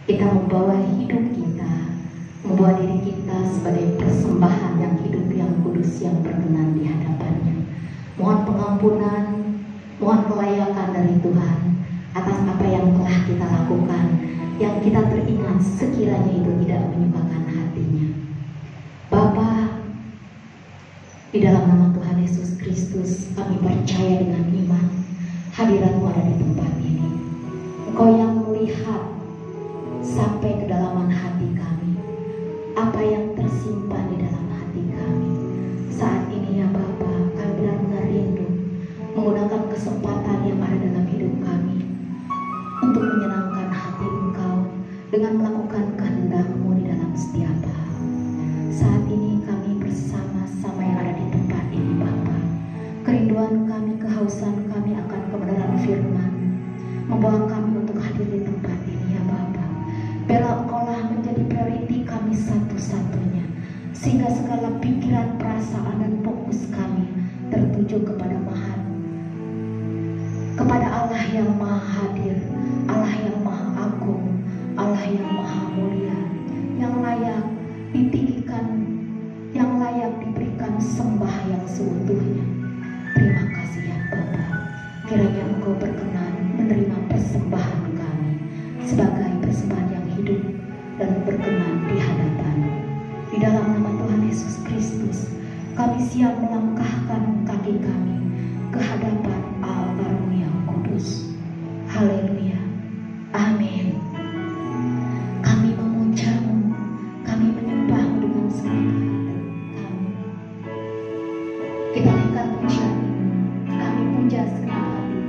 Kita membawa hidup kita, membawa diri kita sebagai persembahan yang hidup, yang kudus, yang berkenan di hadapannya. Mohon pengampunan, mohon kelayakan dari Tuhan atas apa yang telah kita lakukan, yang kita teringat sekiranya itu tidak menyukakan hatinya. Bapa, di dalam nama Tuhan Yesus Kristus, kami percaya dengan iman hadirat-Mu ada di tempat ini. Engkau yang melihat sampai kedalaman hati kami, apa yang tersimpan di dalam hati kami. Saat ini ya Bapa, kami benar-benar rindu menggunakan kesempatan yang ada dalam hidup kami untuk menyenangkan hati Engkau dengan melakukan kehendak-Mu di dalam setiap hal. Saat ini kami bersama-sama yang ada di tempat ini Bapa, kerinduan kami, kehausan kami akan kebenaran firman membawa kami untuk hadir di tempat ini ya Bapa. Biarlah Engkaulah menjadi prioriti kami satu-satunya, sehingga segala pikiran, perasaan, dan fokus kami tertuju kepada Allah yang maha hadir, Allah yang maha agung, Allah yang maha mulia, yang layak ditinggikan, yang layak diberikan sembah yang seutuhnya. Terima kasih ya Bapa, kiranya Engkau berkenan menerima persembahan kami sebagai persembahan yang hidup dan berkenan di hadapan-Mu. Di dalam nama Tuhan Yesus Kristus, kami siap melangkahkan kaki kami ke hadapan altar-Mu yang kudus. Haleluya. Amin. Kami memuja-Mu, kami menyembah-Mu dengan segenap hati kami. Kita naikkan pujian ini, kami puja segenap hati.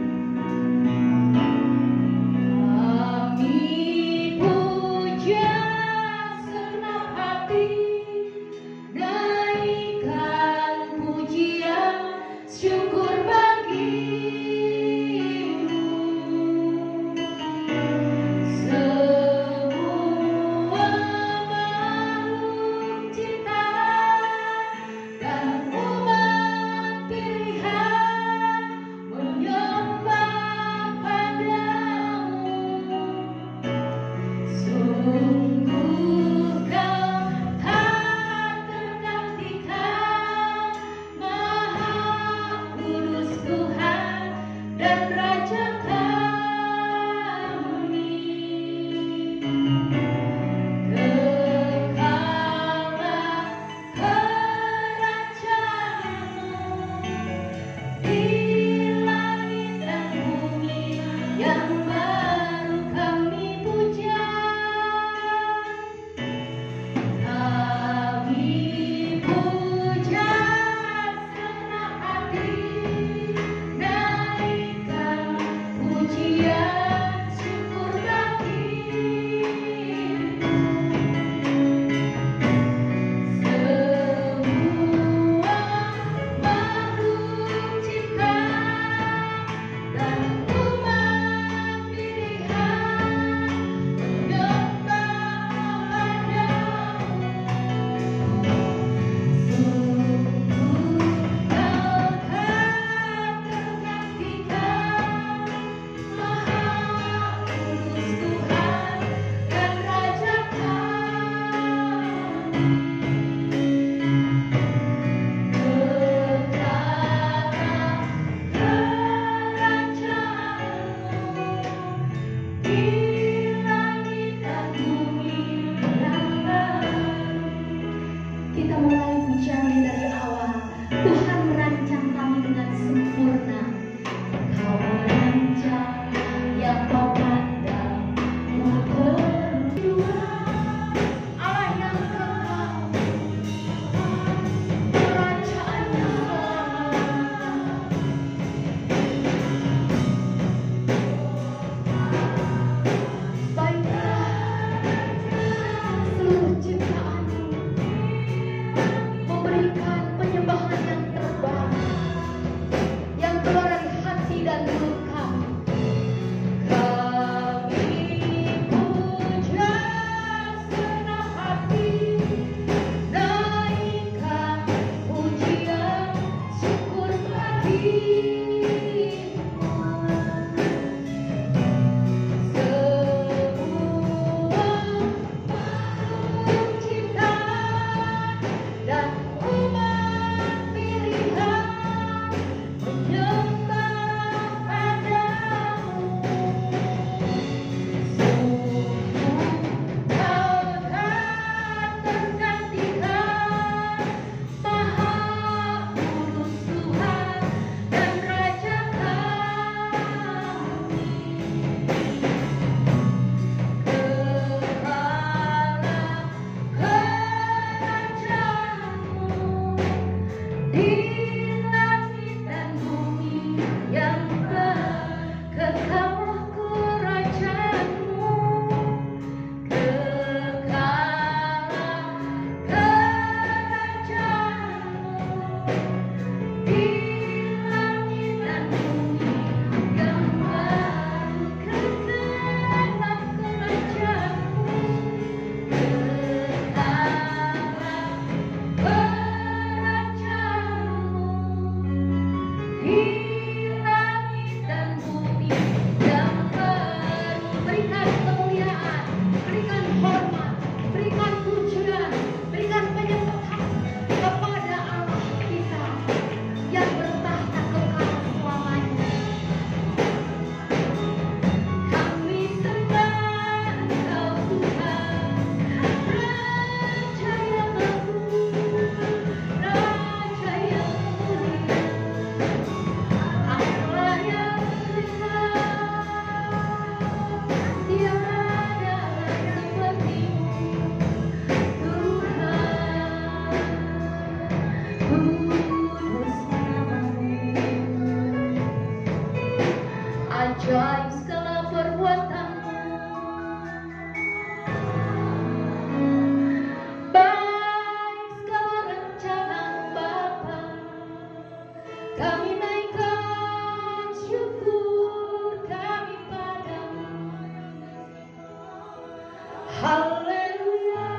Haleluya,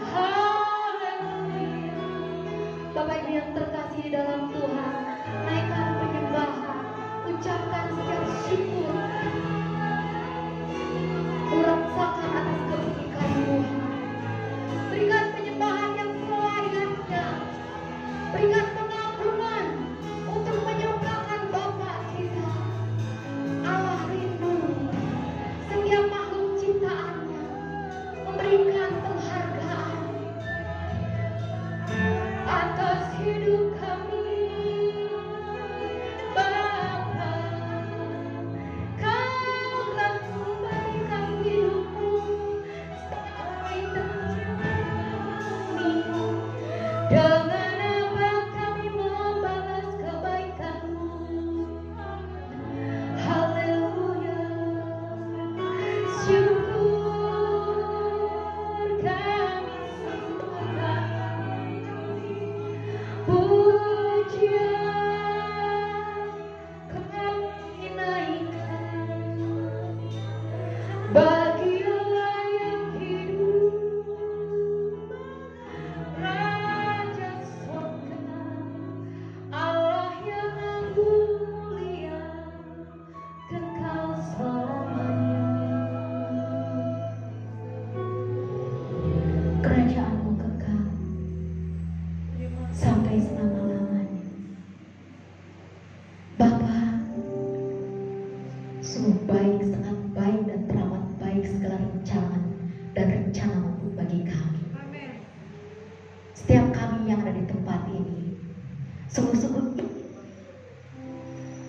haleluya. Bapak Ibu yang terkasih di dalam Tuhan, naikkan penyembahan, ucapkan setiap syukur, urasakan atas kebajikan Tuhan. Berikan penyembahan yang selayaknya, berikan pengakuan untuk menyembahkan Bapa kita, Allah rindu setiap makhluk ciptaannya, memberikan penghargaan atas hidup kami. Bapa, Kau telah memberikan hidupmu sebagai kami. Dengan apa kami membalas kebaikan-Mu? Haleluya, syukur kami sembahkan, pujian kami naikkan bagi Allah yang hidup, Raja Sorga, Allah yang mulia, kekal selamanya. Kerajaan-Mu kekal sampai selama-lamanya. Bapa, sungguh baik, sangat baik dan teramat baik segala rencana dan rencana-Mu bagi kami. Setiap kami yang ada di tempat ini, sungguh-sungguh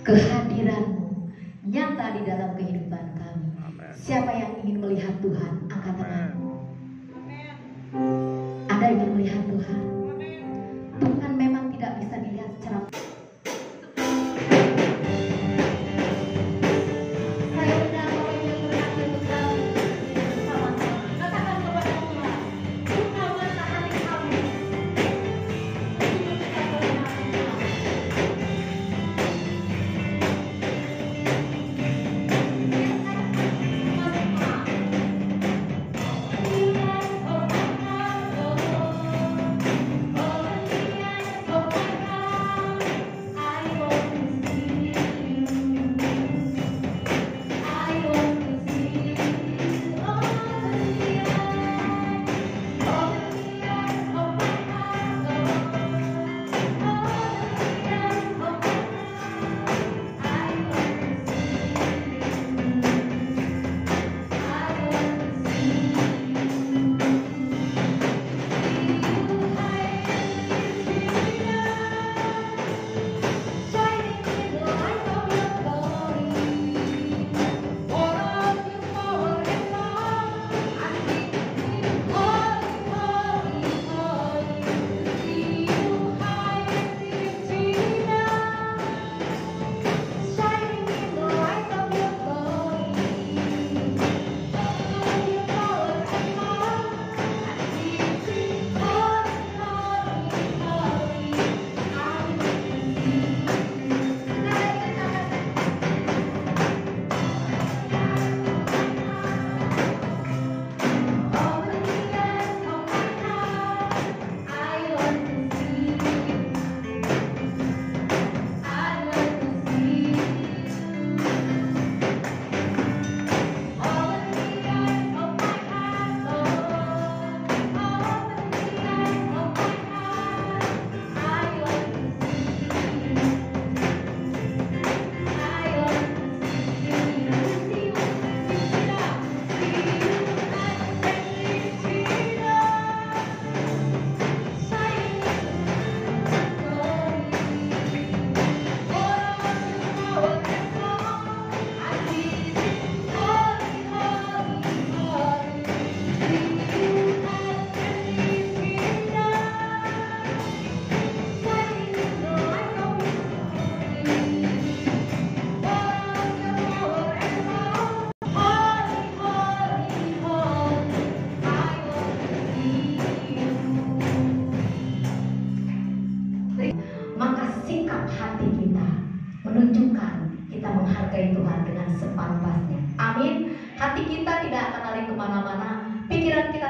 kehadiran-Mu nyata di dalam kehidupan kami. Siapa yang ingin melihat Tuhan, angkat tanganmu. Ada yang ingin melihat Tuhan? Tuhan memang tidak bisa dilihat secara saya undang Bapak Ibu yang berhati untuk kami bersama-sama. Katakan kepada Tuhan, buka mata hati kami untuk bisa melihat Tuhan. Biarkan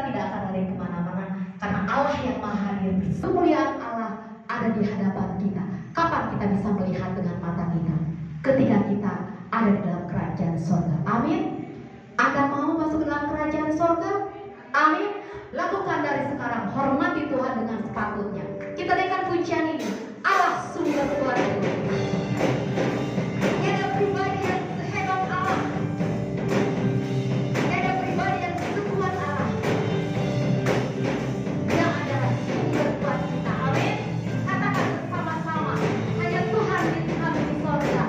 kita tidak akan lari kemana-mana, karena Allah yang maha hadir. Kemuliaan Allah ada di hadapan kita. Kapan kita bisa melihat dengan mata kita? Ketika kita ada di dalam kerajaan sorga. Amin. Anda mau masuk ke dalam kerajaan sorga? Amin. Lakukan dari sekarang, hormati Tuhan dengan sepatutnya. Kita dengarkan pujian ini. Allah sumber kuasa. Tiada pribadi yang sehebat Allah. Tiada pribadi yang sekuat Allah. Dia adalah sumber kuat kita. Amin. Katakan bersama-sama. Hanya Tuhan yang kami di sorga.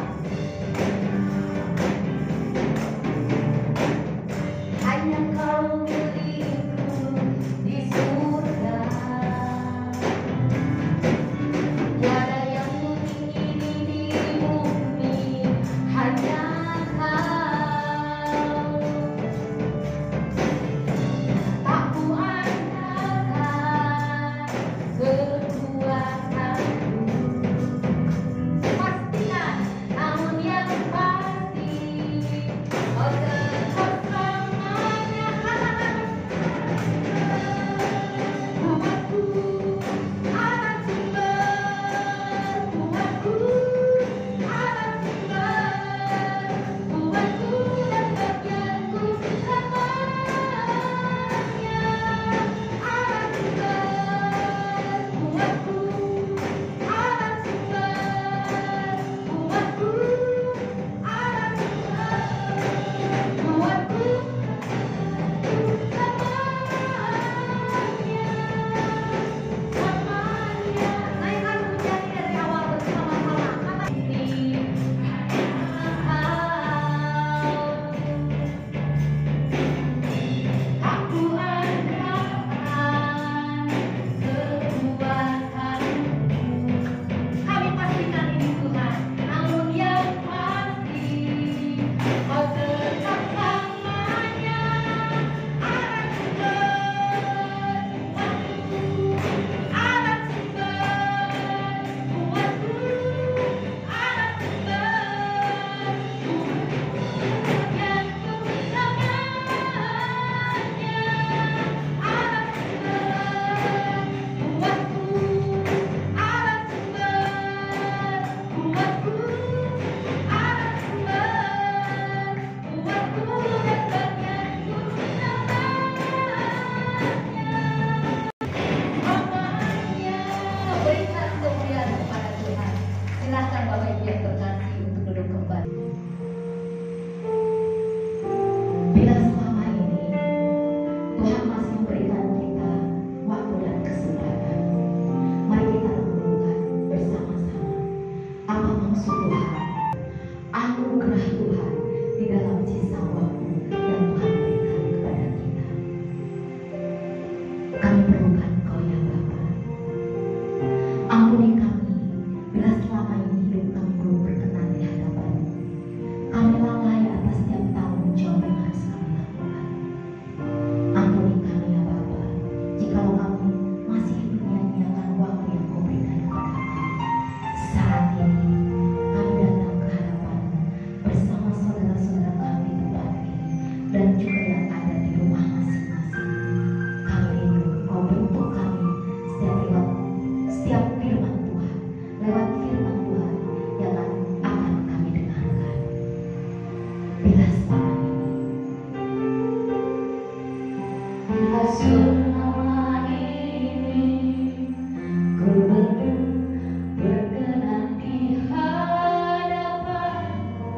Hanya Kau milikku di surga. Tiada yang meninggi di bumi, hanya Kau. Tak kuandalkan kekuatanku. Pastikan, namun yang pasti Kau tetap selamanya. Kuatku akan sumber, kuatku akan sumber, kuatku dan bagianku selamanya akan sumber, kuatku akan sumber, kuatku akan sumber, kuatku selamanya. Naikkan pujian dari awal bersama-sama. Ini aku andalkan kekuatanmu. Kami pastikan ini Tuhan, namun yang pasti Kau tetap selamanya akan sumber, kuatku akan sumber, kuatku akan sumber, bagianku selamanya akan sumber, kuatku akan sumber, kuatku akan sumber, kuatku dan bagianku selamanya. Berikan kemuliaan kepada Tuhan. Silakan Bapak Ibu yang terkasih untuk duduk kembali. Bila selama ini Tuhan masih memberikan kita waktu dan kesempatan, mari kita renungkan bersama-sama apa maksud Tuhan, anugerah Tuhan di dalam sisa waktu yang Tuhan berikan kepada kita. Kami perlukan Kau ya Bapa. Ampuni kami bila selama ini hidup kami belum berkenan di hadapan-Mu. Kami lalai atas setiap tanggung jawab yang harus kami lakukan. Ampuni kami ya Bapa, jikalau kami masih menyia-nyiakan waktu yang Kau berikan kepada kami. Saat ini kami datang ke hadapan-Mu bersama saudara-saudara kami di tempat ini dan juga yang ada di rumah masing-masing. Kami rindu Kau bentuk kami setiap firman Tuhan, lewat firman Tuhan yang akan kami dengarkan. Bila selama ini ku belum berkenan di hadapan-Mu,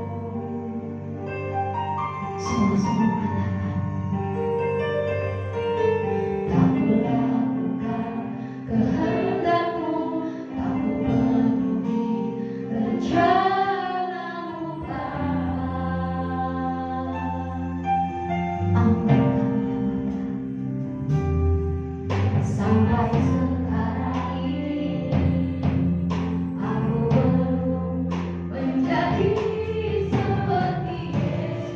sungguh-sungguh katakan, tak kulakukan kehendak-Mu, tak kupenuhi rencana-Mu Bapa. Ampuni kami ya Bapa. Sampai sekarang ini aku belum menjadi seperti Yesus.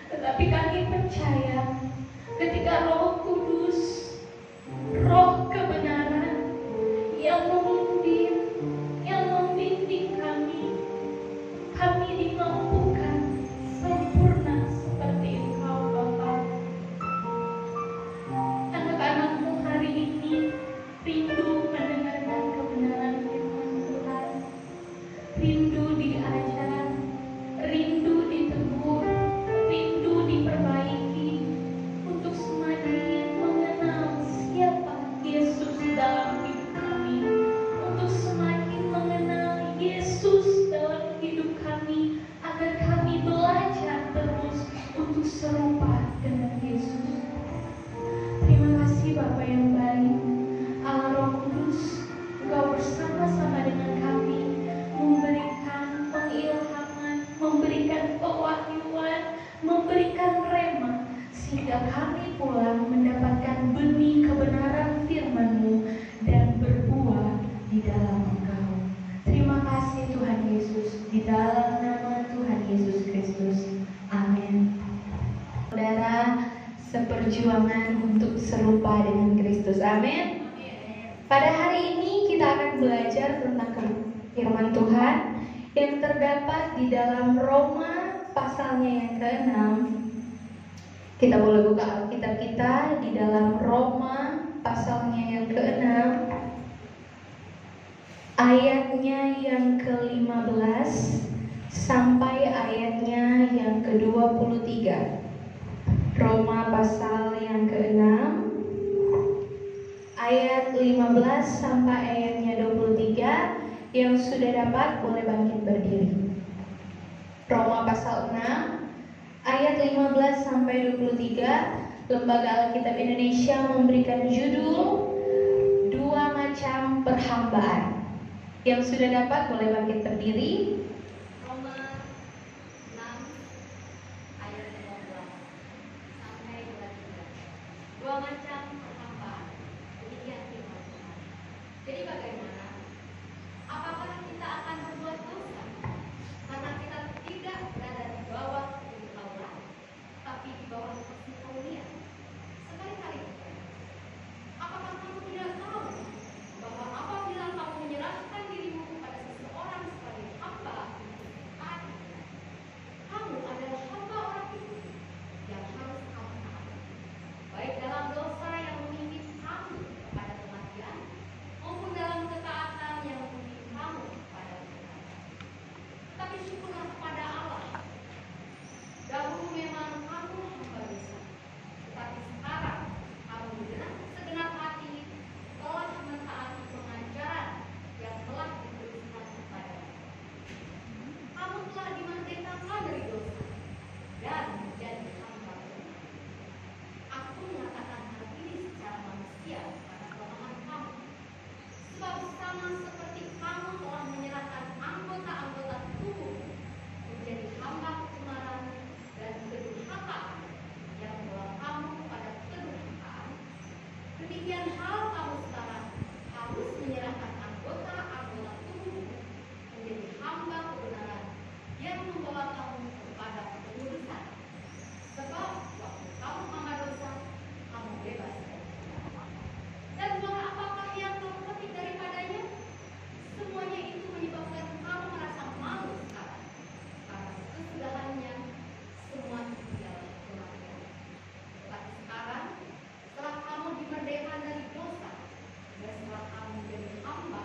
Tetapi kami percaya ketika Roh Kudus, Roh kebenaran yang memimpin, yang membimbing kami dimampukan sempurna seperti Engkau Bapa. Anak-anakmu hari ini rindu mendengarkan kebenaran firman Tuhan, rindu diajar, rindu ditegur, rindu diperbaiki untuk semakin mengenal siapa Yesus dalam hidup kami, untuk semakin mengenal Yesus dalam hidup kami, agar kami belajar terus untuk serupa dengan Yesus. Terima kasih Bapa yang baik, Allah Roh Kudus, Engkau bersama-sama dengan kami, memberikan pengilhaman, memberikan pewahyuan, memberikan rema, sehingga kami pulang mendapatkan benih kebenaran firman-Mu dan berbuah di dalam Engkau. Terima kasih Tuhan Yesus, di dalam nama Tuhan Yesus Kristus. Amin. Saudara, seperjuangan untuk serupa dengan Kristus. Amin. Pada hari ini kita akan belajar tentang firman Tuhan yang terdapat di dalam Roma pasalnya yang ke-6. Kita boleh buka Alkitab kita di dalam Roma pasalnya yang ke-6, ayatnya yang ke-15 sampai ayatnya yang ke-23. Roma pasal yang ke-6 ayat 15 sampai ayatnya 23. Yang sudah dapat boleh bangkit berdiri. Roma pasal 6 ayat 15 sampai 23. Lembaga Alkitab Indonesia memberikan judul Dua Macam Perhambaan. Yang sudah dapat boleh bangkit berdiri. Dua macam perhambaan. Demikian firman Tuhan. Jadi bagaimana? Apakah kita akan berbuat dosa karena kita tidak berada di bawah hukum Taurat, tapi di bawah kasih karunia? Sekali-kali bukan. Apakah kamu tidak tahu bahwa apabila kamu menyerahkan dirimu kepada seseorang sebagai hamba untuk taat, kamu adalah hamba orang itu yang harus kamu taati, baik dalam dosa yang memimpin kamu kepada kematian, maupun dalam ketaatan yang memimpin kamu kepada kebenaran. Tapi syukurlah kepada Allah, dahulu memang kamu hamba dosa, tetapi sekarang kamu dengan segenap hati telah mentaati pengajaran yang telah diberikan kepadamu. Kamu telah dimerdekakan dari dosa dan menjadi hamba benar. Aku mengatakan hal ini secara manusia karena kelemahan kamu. Sebab sama seperti kamu telah menyerahkan anggota-anggota tubuh menjadi hamba kecemaran dan kedurhakaan yang membawa kamu kepada kedurhakaan, demikian hal kamu sekarang harus menyerahkan anggota-anggota tubuh menjadi hamba kebenaran yang membawa kamu kepada kekudusan. Sebab waktu kamu hamba dosa, kamu bebas dari dosa. Dan buah apakah yang kamu petik daripadanya? Semuanya itu menyebabkan kamu merasa malu sekarang, karena kesudahannya semua itu ialah kematian. Tetapi sekarang, setelah kamu dimerdekakan dari dosa, dan setelah kamu menjadi hamba,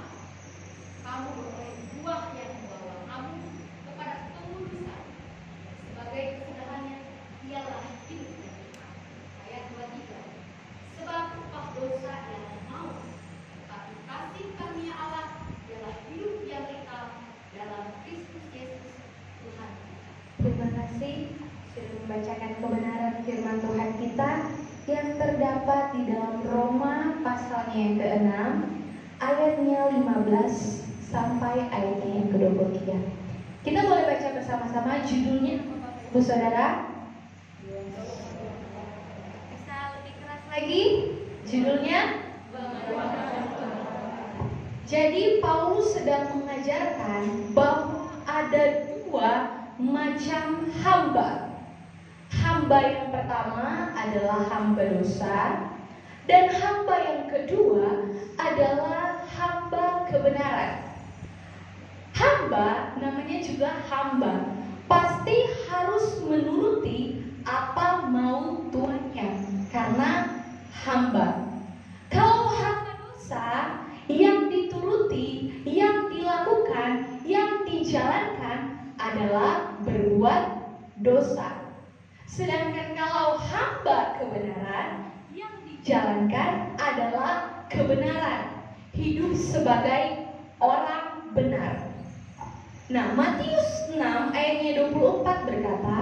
kamu beroleh buah yang membawa kamu kepada kekudusan. Sebagai kesudahannya ialah hidup yang kekal. Ayat 23. Sebab upah dosa ialah maut, tetapi kasih karunia Allah ialah hidup yang kekal dalam Kristus Yesus Tuhan kita. Terima kasih sudah membacakan kebenaran firman Tuhan kita yang terdapat di dalam Roma pasalnya yang ke-6 ayatnya 15 sampai ayatnya yang ke-23. Kita boleh baca bersama-sama judulnya, Bu Saudara? Bisa lebih keras lagi? Judulnya? Jadi Paulus sedang mengajarkan bahwa ada dua macam hamba Hamba yang pertama adalah hamba dosa, dan hamba yang kedua adalah hamba kebenaran. Hamba namanya juga hamba, pasti harus menuruti apa mau tuannya, karena hamba. Kalau hamba dosa, yang dituruti, yang dilakukan, yang dijalankan adalah berbuat dosa. Sedangkan kalau hamba kebenaran, yang dijalankan adalah kebenaran, hidup sebagai orang benar. Nah, Matius 6 ayatnya 24 berkata,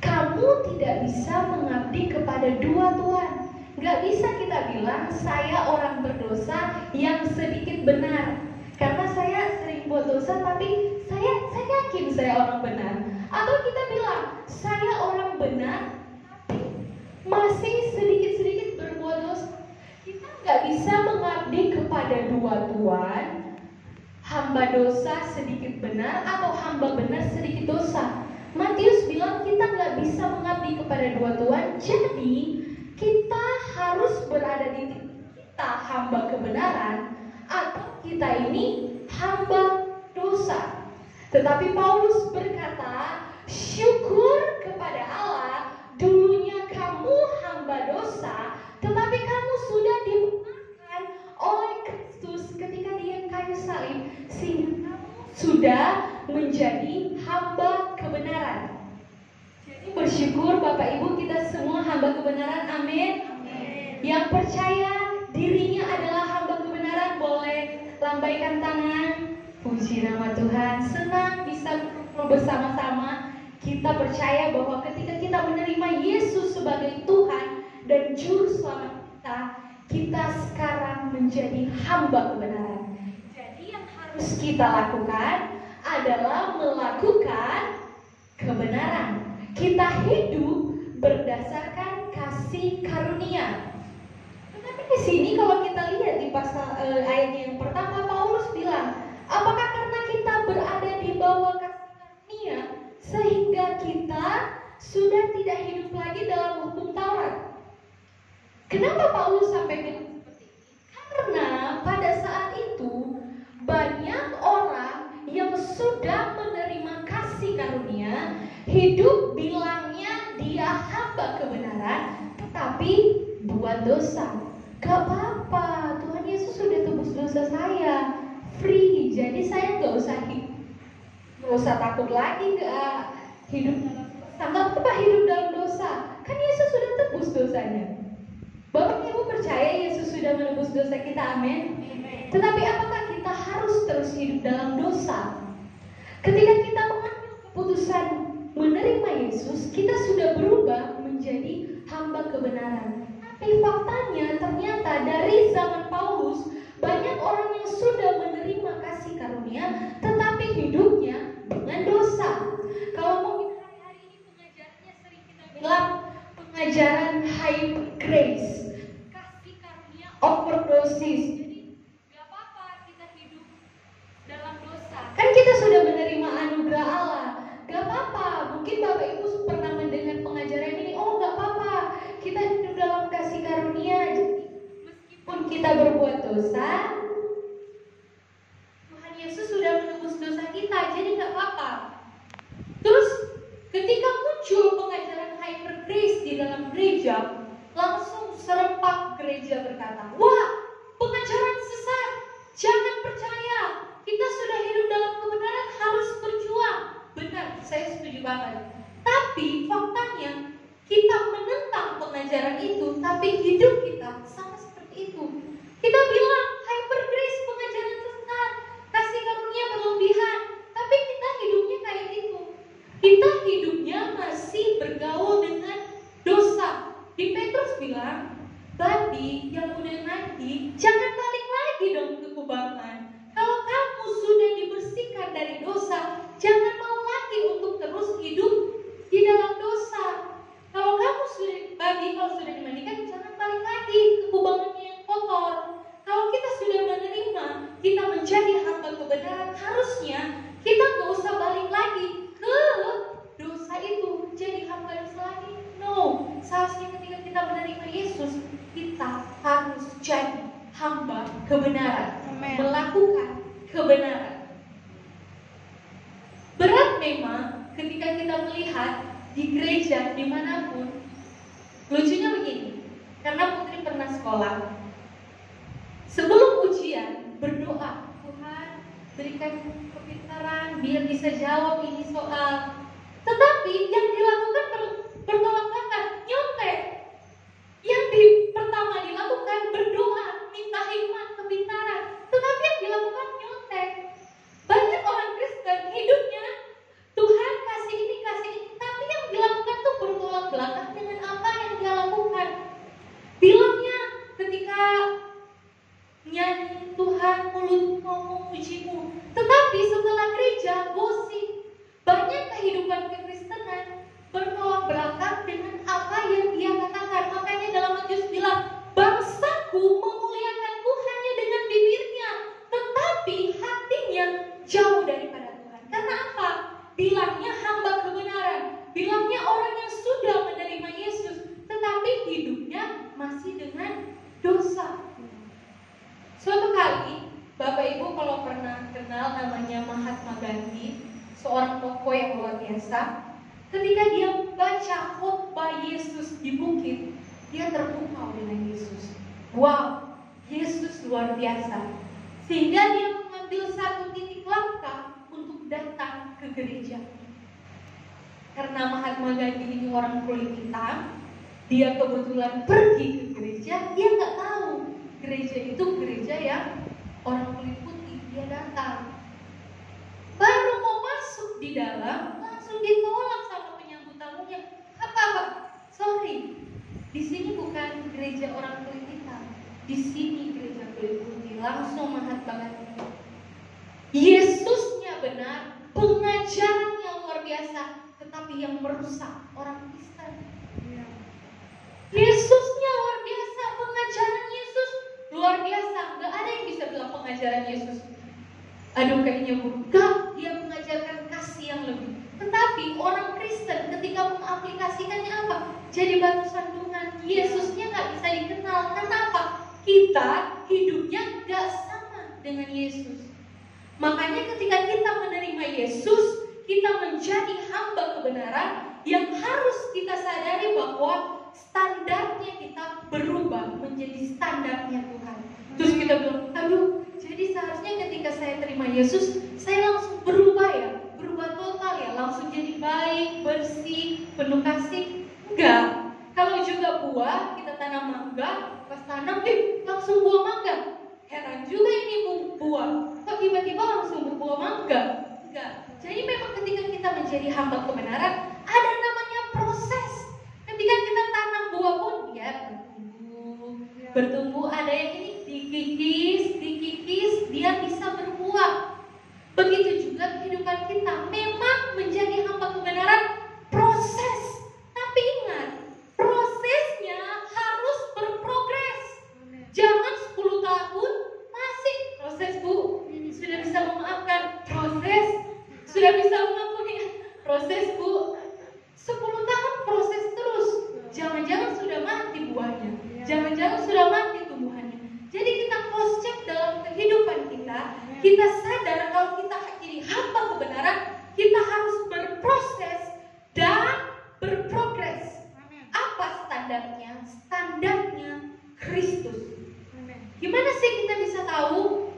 kamu tidak bisa mengabdi kepada dua tuan. Gak bisa kita bilang saya orang berdosa yang sedikit benar, karena saya sering buat dosa tapi saya yakin saya orang benar. Atau kita bilang saya orang benar tapi masih sedikit-sedikit berbuat dosa. Kita gak bisa mengabdi kepada dua tuan, hamba dosa sedikit benar atau hamba benar sedikit dosa. Matius bilang kita gak bisa mengabdi kepada dua tuan. Jadi kita harus berada di kita hamba kebenaran atau kita ini hamba dosa. Tetapi Paulus berkata, syukur kepada Allah, dulunya kamu hamba dosa, tetapi kamu sudah dibenarkan oleh Kristus ketika Dia kayu salib, sehingga kamu sudah menjadi hamba kebenaran. Jadi bersyukur Bapak Ibu, kita semua hamba kebenaran, amin. Yang percaya dirinya adalah hamba kebenaran boleh lambaikan tangan. Puji nama Tuhan, senang bisa bersama-sama. Kita percaya bahwa ketika kita menerima Yesus sebagai Tuhan dan Juru Selamat kita, kita sekarang menjadi hamba kebenaran. Jadi yang harus kita lakukan adalah melakukan kebenaran. Kita hidup berdasarkan kasih karunia. Tetapi di sini kalau kita lihat di pasal ayatnya yang pertama, Paulus bilang, apakah karena kita berada di bawah kasih karunia sehingga kita sudah tidak hidup lagi dalam hukum Taurat? Kenapa Paulus sampai bilang seperti ini? Karena pada saat itu banyak orang yang sudah menerima kasih karunia, hidup bilangnya dia hamba kebenaran, tetapi buat dosa. Gak apa-apa, Tuhan Yesus sudah tebus dosa saya, free. Jadi saya gak usah takut lagi gak hidup dalam dosa. Gak apa hidup dalam dosa, kan Yesus sudah tebus dosanya. Bapak Ibu percaya Yesus sudah menebus dosa kita, amin? Tetapi apakah kita harus terus hidup dalam dosa? Ketika kita mengambil keputusan menerima Yesus, kita sudah berubah menjadi hamba kebenaran. Tapi faktanya ternyata dari zaman Paulus, banyak orang yang sudah menerima kasih karunia, tetapi hidupnya dengan dosa. Kalau mungkin hari-hari ini pengajarannya sering kita bilang pengajaran high grace, kasih karunia overdosis. Jadi gak apa-apa kita hidup dalam dosa. Kan kita sudah menerima anugerah Allah. Gak apa-apa, mungkin Bapak Ibu pernah mendengar pengajaran ini. Oh gak apa-apa, kita hidup dalam kasih karunia. Jadi meskipun kita berbuat dosa, Tuhan Yesus sudah menebus dosa kita, jadi gak apa-apa. Terus ketika muncul pengajaran hyper grace di dalam gereja, langsung serempak gereja berkata, wah pengajaran sesat, jangan percaya, kita sudah hidup dalam kebenaran, harus berjuang. Benar, saya setuju banget. Tapi faktanya kita menentang pengajaran itu, tapi hidup kita sama seperti itu. Kita bilang hyper grace pengajaran sesat, kasih karunia berlebihan, tapi kita hidupnya kayak itu. Kita hidupnya masih bergaul dengan dosa. Di Petrus bilang, babi yang udah mati, jangan balik lagi dong ke kubangan. Kalau kamu sudah dibersihkan dari dosa, jangan mau lagi untuk terus hidup di dalam dosa. Kalau kamu sudah babi, kalau sudah dimandikan, jangan balik lagi ke kubangannya yang kotor. Kalau kita sudah menerima, kita menjadi hamba kebenaran, harusnya kita gak usah balik lagi ke dosa itu, jadi hamba dosa lagi. No, hamba kebenaran, Amen. melakukan kebenaran. Berat memang ketika kita melihat di gereja dimanapun. Lucunya begini, karena Putri pernah sekolah, sebelum ujian berdoa, Tuhan berikan kepintaran biar bisa jawab ini soal. Tetapi yang dilakukan bertolak belakang, nyontek. Yang pertama dilakukan berdoa, minta hikmat, kepintaran. Tetapi yang dilakukan nyontek. Banyak orang Kristen hidupnya Tuhan kasih ini, tapi yang dilakukan tuh bertolak belakang dengan apa yang dia lakukan. Bilangnya ketika nyanyi Tuhan mulut ngomong pujimu, tetapi setelah gereja gosip. Banyak kehidupan kekristenan bertolak belakang dengan apa yang dia katakan. Makanya dalam Matius bilang, bangsaku memuliakan Tuhannya dengan bibirnya, tetapi hatinya jauh daripada Tuhan. Karena apa? Bilangnya hamba kebenaran, bilangnya orang yang sudah menerima Yesus, tetapi hidupnya masih dengan dosa. Suatu kali, Bapak Ibu kalau pernah kenal namanya Mahatma Gandhi, seorang tokoh yang luar biasa, ketika dia baca khotbah Yesus di bukit, dia terpukau dengan Yesus. Wow, Yesus luar biasa. Sehingga dia mengambil satu titik langkah untuk datang ke gereja. Karena Mahatma Gandhi ini orang kulit hitam, dia kebetulan pergi ke gereja, dia nggak tahu gereja itu gereja yang orang kulit putih. Dia datang, baru mau masuk di dalam, langsung ditolak sama penyambut tamunya. Apa? Sorry, di sini bukan gereja orang kulit hitam, di sini gereja kulit putih. Langsung Mahatma Gandhi. Yesusnya benar, pengajarannya luar biasa, tetapi yang merusak orang Kristen. Yesusnya luar biasa, pengajaran Yesus luar biasa. Gak ada yang bisa bilang pengajaran Yesus aduh kayaknya bukan, dia mengajarkan kasih yang lebih. Tetapi orang Kristen ketika mengaplikasikannya apa? Jadi batu sandungan. Yesusnya gak bisa dikenal. Kenapa? Kita hidupnya gak sama dengan Yesus. Makanya ketika kita menerima Yesus, kita menjadi hamba kebenaran. Yang harus kita sadari bahwa standarnya kita berubah menjadi standarnya Tuhan. Terus kita bilang, aduh, jadi seharusnya ketika saya terima Yesus, saya langsung berubah ya, berubah total ya, langsung jadi baik, bersih, penuh kasih. Enggak. Kalau juga buah, kita tanam mangga, pas tanam, langsung buah mangga. Heran juga ini buah, kok tiba-tiba langsung berbuah mangga? Enggak. Jadi memang ketika kita menjadi hamba kebenaran, ada namanya proses. Ketika kita tanam buah pun dia bertumbuh, ada yang ini dikikis, dia bisa berbuah. Begitu juga kehidupan kita, memang menjadi hamba kebenaran proses. Tapi ingat, prosesnya harus berprogres. Jangan 10 tahun masih proses, Bu. Sudah bisa memaafkan, proses. Sudah bisa mengampuni, proses, Bu. 10 tahun proses terus. Jangan-jangan sudah mati buahnya. Jangan-jangan sudah mati tumbuhannya. Jadi kita cross check dalam kehidupan kita. Kita sadar kalau kita jadi hamba kebenaran, kita harus berproses dan berprogres. Apa standarnya? Standarnya Kristus. Gimana sih kita bisa tahu?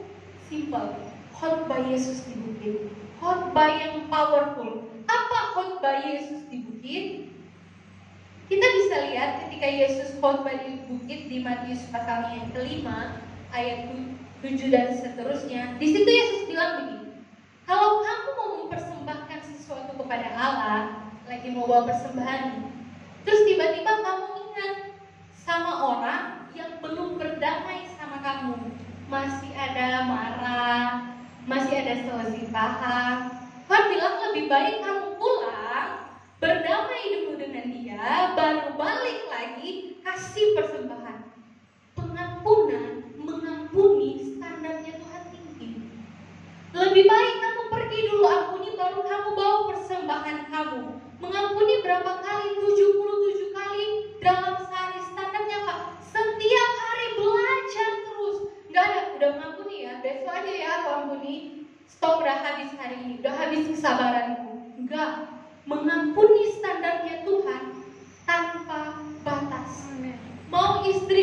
Simple. Khotbah Yesus di bukit. Khotbah yang powerful. Apa khotbah Yesus di bukit? Kita bisa lihat ketika Yesus khotbah di bukit di Matius pasal yang kelima ayat 7 dan seterusnya. Di situ Yesus bilang begini, kalau kamu mau mempersembahkan sesuatu kepada Allah, lagi mau bawa persembahan, terus tiba-tiba kamu ingat sama orang yang belum berdamai sama kamu, masih ada marah, masih ada selisih paham, Tuhan bilang lebih baik kamu pulang, berdamai dulu dengan dia, baru balik lagi kasih persembahan. Pengampunan, mengampuni standarnya Tuhan tinggi. Lebih baik kamu pergi dulu ampuni, baru kamu bawa persembahan kamu. Mengampuni berapa kali? 77 kali dalam sehari. Standarnya apa? Setiap hari belajar terus.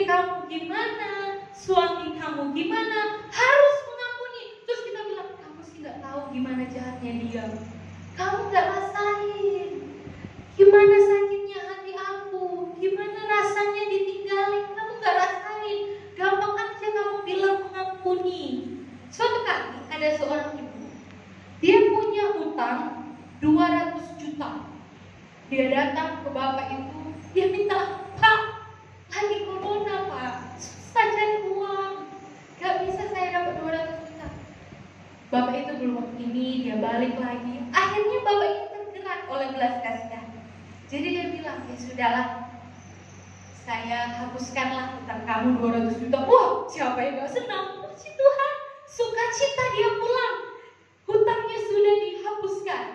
istri kamu gimana, suami kamu gimana, harus mengampuni. Terus kita bilang, kamu sih nggak tahu gimana jahatnya dia, kamu nggak rasain gimana sakitnya hati aku, gimana rasanya ditinggalin, kamu nggak rasain. Gampang aja kamu bilang mengampuni. Suatu kali ada seorang ibu, dia punya hutang 200 juta. Dia datang ke bapak itu, dia minta, Pak, lagi corona Pak, susah cari uang, gak bisa saya dapat 200 juta. Bapak itu belum ini, dia balik lagi. Akhirnya bapak itu tergerak oleh belas kasihan. Jadi dia bilang, ya sudahlah, saya hapuskanlah hutang kamu 200 juta. Wah, siapa yang gak senang? Puji Tuhan, sukacita dia pulang, hutangnya sudah dihapuskan.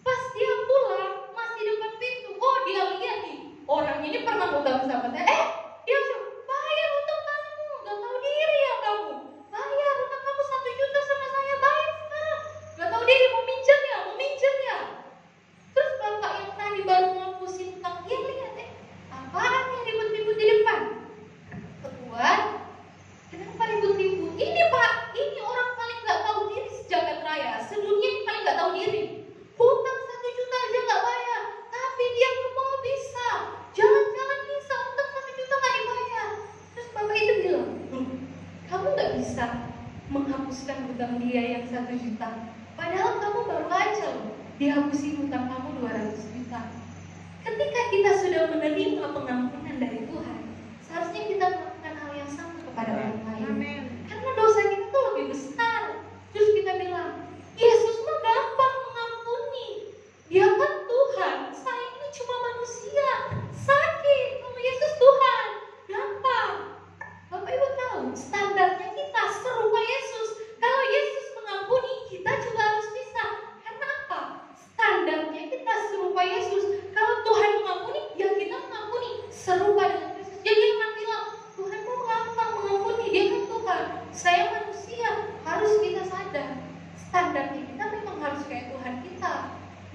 Pas dia pulang, masih depan pintu, oh dia lihat nih, orang ini pernah hutang sama saya. Dia bilang, bayar hutang kamu, gak tahu diri ya kamu. Bayar hutang kamu 1 juta sama saya, bayar sekarang. Gak tahu diri, mau minjem ya. Terus bapak yang tadi baru ngapusin hutang, dia lihat apaan yang ribut-ribut di depan. Keluar, kenapa ribut-ribut? Ini Pak, ini orang paling gak tahu diri sejagat raya, sedunia ini paling gak tahu diri. Hutang 1 juta aja gak bayar, tapi dia ke mall bisa, jalan-jalan bisa, hutang 1 juta gak dibayar. Terus bapak itu bilang, kamu gak bisa menghapuskan hutang dia yang 1 juta, padahal kamu baru aja loh dihapusin hutang kamu 200 juta. Ketika kita sudah menerima pengampunan dari Tuhan, seharusnya kita melakukan hal yang sama kepada orang lain. Amin. Karena dosa kita tuh lebih besar. Terus kita bilang, Yesus mah gampang mengampuni. Dia kan Tuhan, saya ini cuma manusia, sakit. Kalau Yesus Tuhan, gampang. Bapak Ibu tahu, standarnya kita serupa Yesus. Kalau Yesus mengampuni, kita juga harus bisa. Karena apa? Standarnya kita serupa Yesus. Kalau Tuhan mengampuni, ya kita mengampuni serupa dengan Yesus. Jadi jangan bilang, Tuhan mau gampang mengampuni, dia kan Tuhan, saya manusia. Harus kita sadar, standarnya kita memang harus kayak Tuhan kita,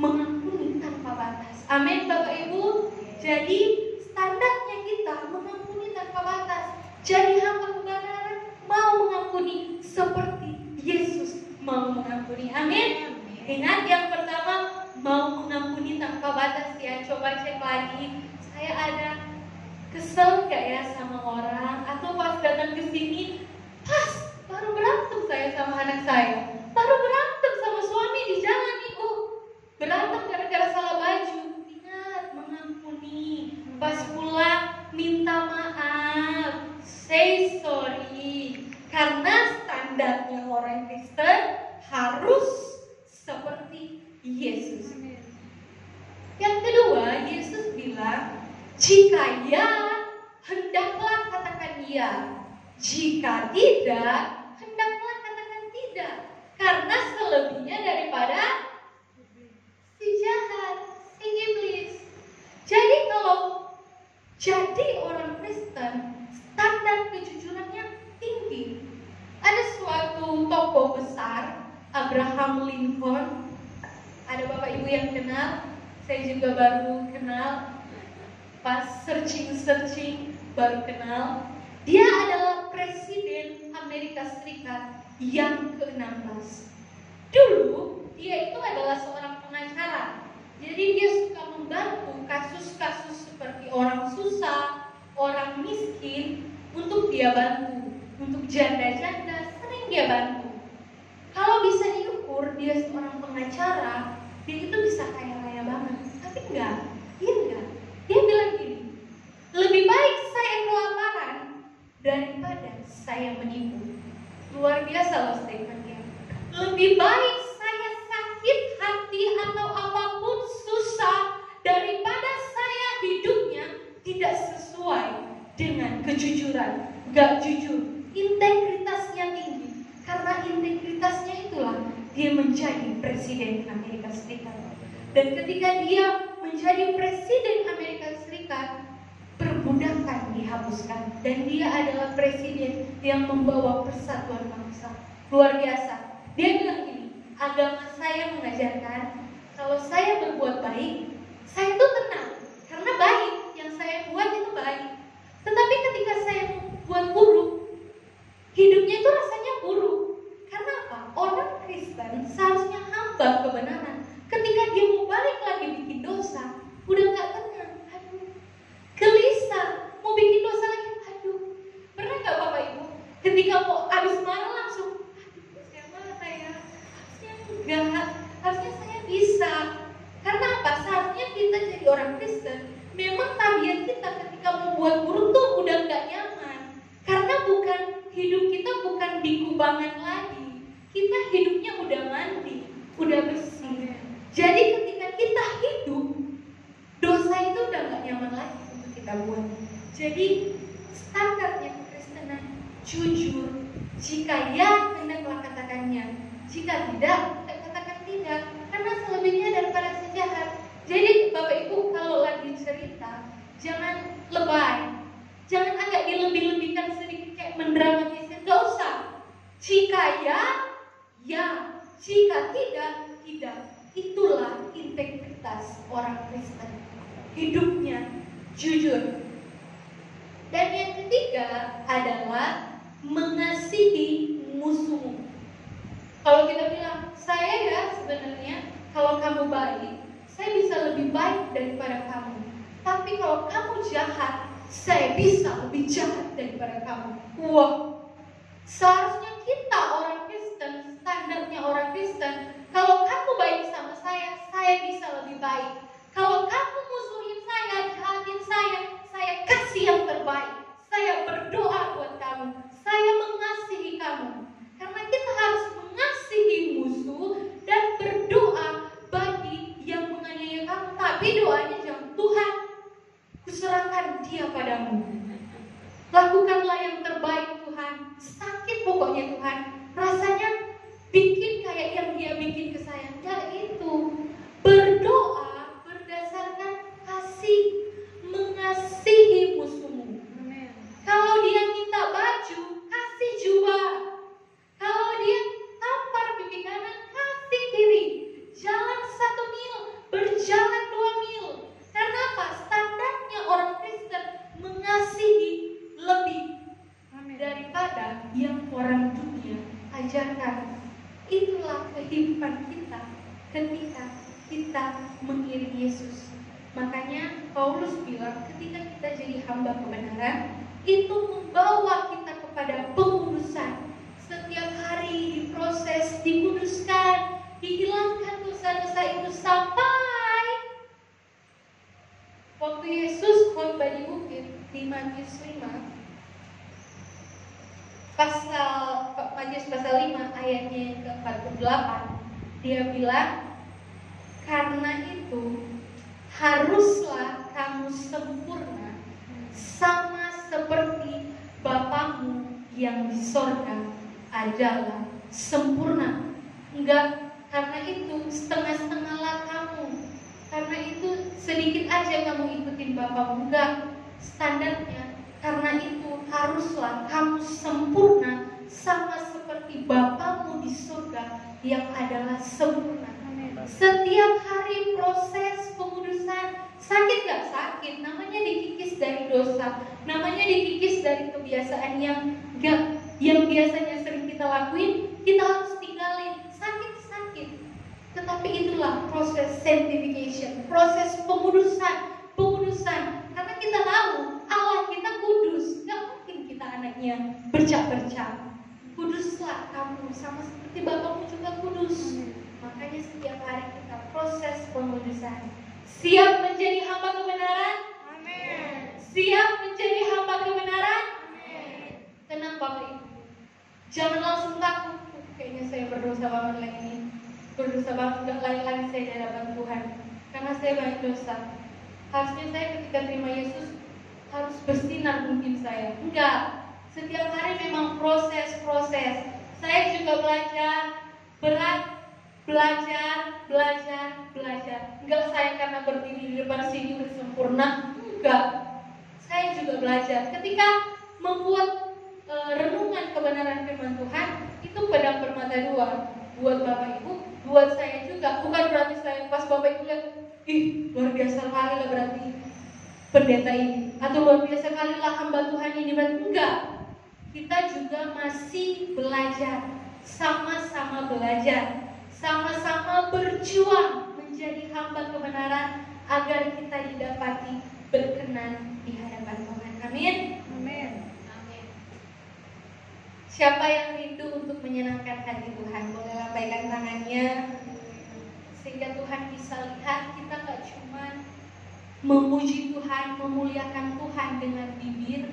mengampuni tanpa batas. Amin Bapak Ibu. Jadi standarnya kita mengampuni tanpa batas. Jadi hamba kebenaran mau mengampuni seperti Yesus mau mengampuni. Amin. Ingat yang pertama, mau mengampuni tanpa batas ya. Coba cek lagi, saya ada kesel gak ya sama orang, atau pas datang ke sini, pas baru berantem saya sama anak saya, baru berantem sama suami di jalan nih, berantem gara-gara salah baju. Ingat, mengampuni. Pas pulang minta maaf, say sorry. Karena standarnya orang Kristen harus seperti Yesus. Yang kedua, Yesus bilang, jika ya, hendaklah katakan ya. Jika tidak, hendaklah katakan tidak. Karena selebihnya daripada si jahat, si iblis. Jadi kalau jadi orang Kristen, standar kejujurannya tinggi. Ada suatu tokoh besar, Abraham Lincoln. Ada Bapak Ibu yang kenal, saya juga baru kenal. Pas searching baru kenal. Dia adalah Presiden Amerika Serikat yang ke-16. Dulu dia itu adalah seorang pengacara. Jadi dia suka membantu kasus-kasus seperti orang susah, orang miskin, untuk dia bantu. Untuk janda-janda sering dia bantu. Kalau bisa diukur dia seorang pengacara, dia itu bisa kaya raya banget. Tapi enggak. Dia bilang gini, lebih baik saya kelaparan daripada saya menipu. Luar biasa loh statementnya. Lebih baik saya sakit hati atau apapun susah daripada saya hidupnya tidak sesuai dengan kejujuran, gak jujur. Integritasnya tinggi. Karena integritasnya itulah dia menjadi Presiden Amerika Serikat. Dan ketika dia menjadi Presiden Amerika Serikat, perbudakan dihapuskan. Dan dia adalah Presiden yang membawa persatuan bangsa. Luar biasa. Dia bilang gini, agama saya mengajarkan kalau saya berbuat baik, saya itu tenang. Karena baik, yang saya buat itu baik. Tetapi ketika saya kita buat. Jadi standarnya kekristenan jujur. Jika ya, hendaklah katakannya. Jika tidak, katakan tidak. Karena selebihnya daripada sejahat. Jadi Bapak Ibu kalau lagi cerita, jangan lebay. Jangan agak dilebih-lebihkan sedikit kayak mendramatisir. Gak usah. Jika ya, ya. Jika tidak, tidak. Itulah integritas orang Kristen. Hidupnya jujur. Dan yang ketiga adalah mengasihi musuhmu. Kalau kita bilang, saya ya sebenarnya kalau kamu baik, saya bisa lebih baik daripada kamu. Tapi kalau kamu jahat, saya bisa lebih jahat daripada kamu. Wah, seharusnya kita orang Kristen, standarnya orang Kristen, kalau kamu baik sama saya bisa lebih baik. Kalau kamu musuhin saya, jahatin saya kasih yang terbaik. Saya berdoa buat kamu, saya mengasihi kamu. Karena kita harus mengasihi musuh dan berdoa bagi yang menganiaya kamu. Tapi doanya jangan, Tuhan, kuserahkan dia padamu. Lakukanlah yang terbaik Tuhan. Sakit pokoknya Tuhan. Rasanya bikin kayak yang dia bikin ke saya. Enggak itu. Berdoa berdasarkan kasih, mengasihi musuhmu. Kalau dia minta baju, kasih jubah. Kalau dia tampar pipi kanan, kasih kiri. Jalan 1 mil, berjalan 2 mil. Karena apa? Standarnya orang Kristen mengasihi lebih daripada yang orang dunia ajarkan. Itulah kehidupan kita ketika kita mengiring Yesus. Makanya Paulus bilang ketika kita jadi hamba kebenaran, itu membawa kita kepada pengudusan. Setiap hari diproses, dikuduskan, dihilangkan dosa-dosa itu sampai waktu Yesus khotbah di bukit di Matius 5 Matius pasal 5 ayatnya yang ke-48, dia bilang, karena itu haruslah kamu sempurna sama seperti Bapamu yang di sorga adalah sempurna. Enggak, karena itu setengah-setengahlah kamu. Karena itu sedikit aja kamu ikutin Bapamu. Enggak, standarnya. Karena itu haruslah kamu sempurna sama seperti Bapamu di surga yang adalah sempurna. Setiap hari proses pengudusan. Sakit gak? Sakit. Namanya dikikis dari dosa. Namanya dikikis dari kebiasaan yang biasanya sering kita lakuin, kita harus tinggalin. Sakit. Tetapi itulah proses sanctification, proses pengudusan. Karena kita tahu Allah kita kudus. Gak mungkin kita anaknya bercak-bercak. Kuduslah kamu sama seperti Bapamu juga kudus. Makanya setiap hari kita proses pengudusan. Siap menjadi hamba kebenaran? Amin. Siap menjadi hamba kebenaran? Amin. Tenang Bapak Ibu. Jangan langsung takut. Kayaknya saya berdosa banget lagi ini. Berdosa banget, gak lagi saya di hadapan Tuhan. Karena saya banyak dosa. Harusnya saya ketika terima Yesus harus bersinar mungkin saya. Enggak. Setiap hari memang proses. Saya juga belajar berat. Belajar. Enggak saya karena berdiri di depan sini udah sempurna. Enggak. Saya juga belajar. Ketika membuat renungan kebenaran firman Tuhan, itu pedang bermata dua. Buat Bapak Ibu, buat saya juga. Bukan berarti saya pas Bapak Ibu lihat, ih luar biasa kali lah berarti pendeta ini, atau luar biasa kali lah hamba Tuhan ini. Berarti enggak. Kita juga masih belajar. Sama-sama belajar. Sama-sama berjuang menjadi hamba kebenaran agar kita didapati berkenan di hadapan Tuhan. Amin. Siapa yang rindu untuk menyenangkan hati Tuhan? Boleh lambaikan tangannya sehingga Tuhan bisa lihat kita gak cuma memuji Tuhan, memuliakan Tuhan dengan bibir,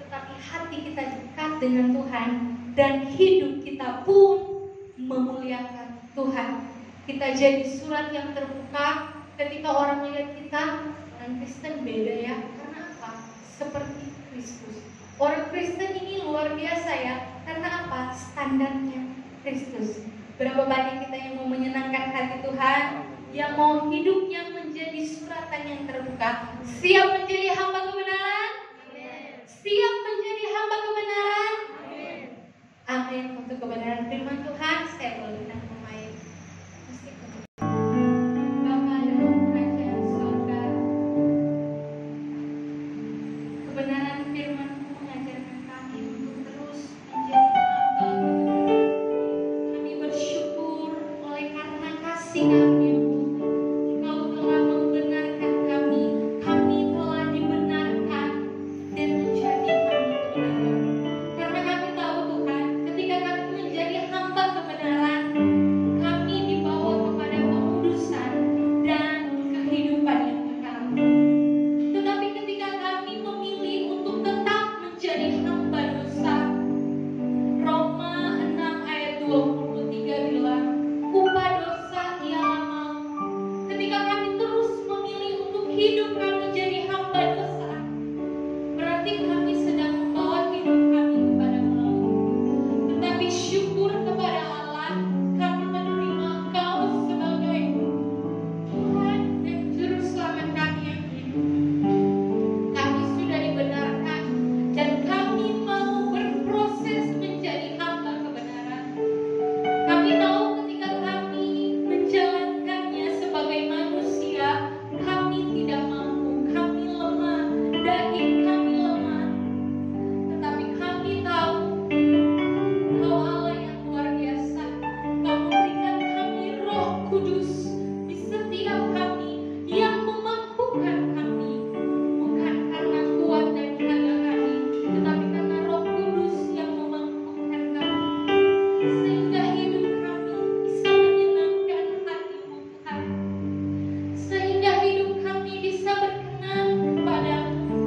tetapi hati kita dekat dengan Tuhan dan hidup kita pun memuliakan Tuhan. Kita jadi surat yang terbuka ketika orang melihat kita, orang Kristen beda ya. Karena apa? Orang Kristen ini luar biasa ya. Karena apa? Standarnya Kristus. Berapa banyak kita yang mau menyenangkan hati Tuhan, yang mau hidupnya menjadi suratan yang terbuka, siap menjadi hamba kebenaran? Siap menjadi hamba kebenaran? Amin. Untuk kebenaran firman Tuhan, saya boleh undang pemain musik. Bapa dalam kerajaan surga, kebenaran firman-Mu mengajarkan kami untuk terus menjadi hamba. Kami bersyukur oleh karena kasih Kami. Engkau telah membenarkan kami. Kami telah dibenarkan dan menjadi hamba kebenaran. Karena kami tahu Tuhan, ketika kami menjadi hamba kebenaran, kami dibawa kepada pengudusan dan kehidupan yang kekal. Tetapi ketika kami memilih untuk tetap menjadi hamba dosa, Roma 6 ayat 23 bilang, upah dosa ialah maut. Ketika kami terus memilih untuk hidup kami jadi hamba dosa, berarti kami sedang membawa hidup kami kepada maut. Tetapi syukur kepada Allah, kami menerima Engkau sebagai Tuhan dan Juru Selamat kami yang hidup. Kami sudah dibenarkan dan kami mau berproses menjadi hamba kebenaran. Kami tahu ketika kami menjalankannya sebagai manusia, kami tidak mampu, kami lemah, daging kami lemah. Tetapi kami tahu Engkau Allah yang luar biasa. Engkau memberikan kami Roh Kudus di setiap kami yang memampukan kami. Bukan karena kuat dan tenaga kami, tetapi karena Roh Kudus yang memampukan kami. Sehingga hidup kami bisa menyenangkan hati-Mu Tuhan. Sehingga hidup kami bisa berkenan kepada-Mu.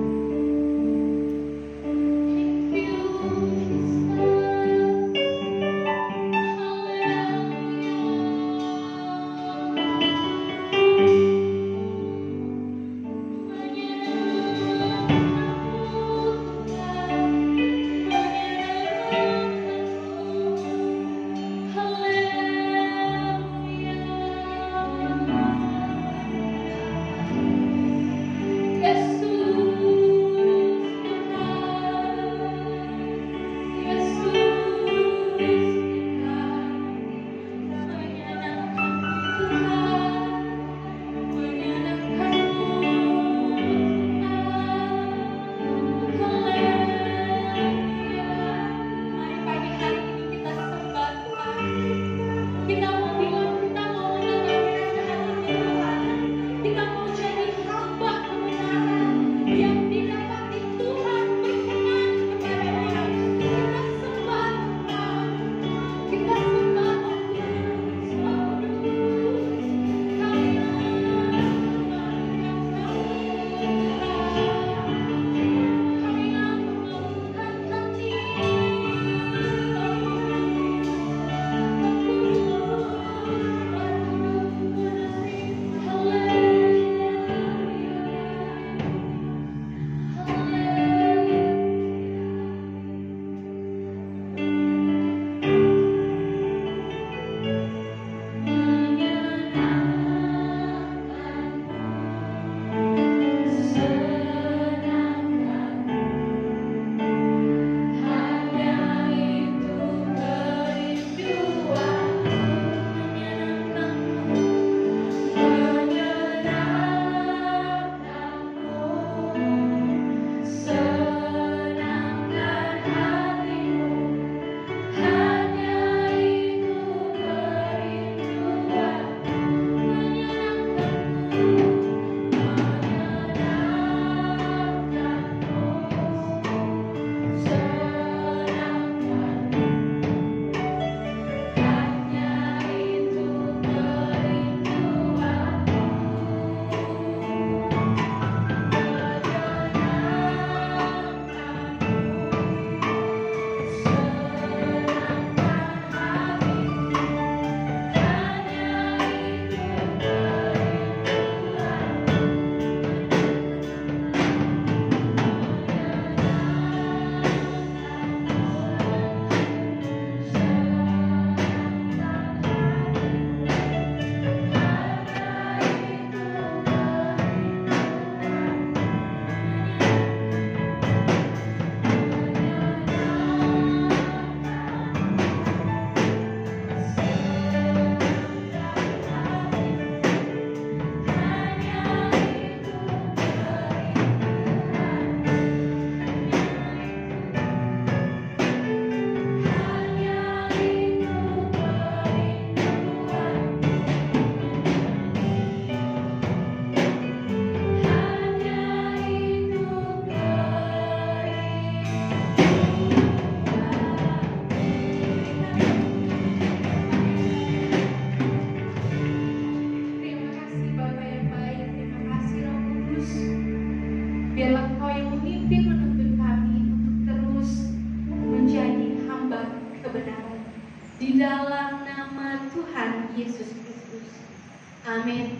Amin.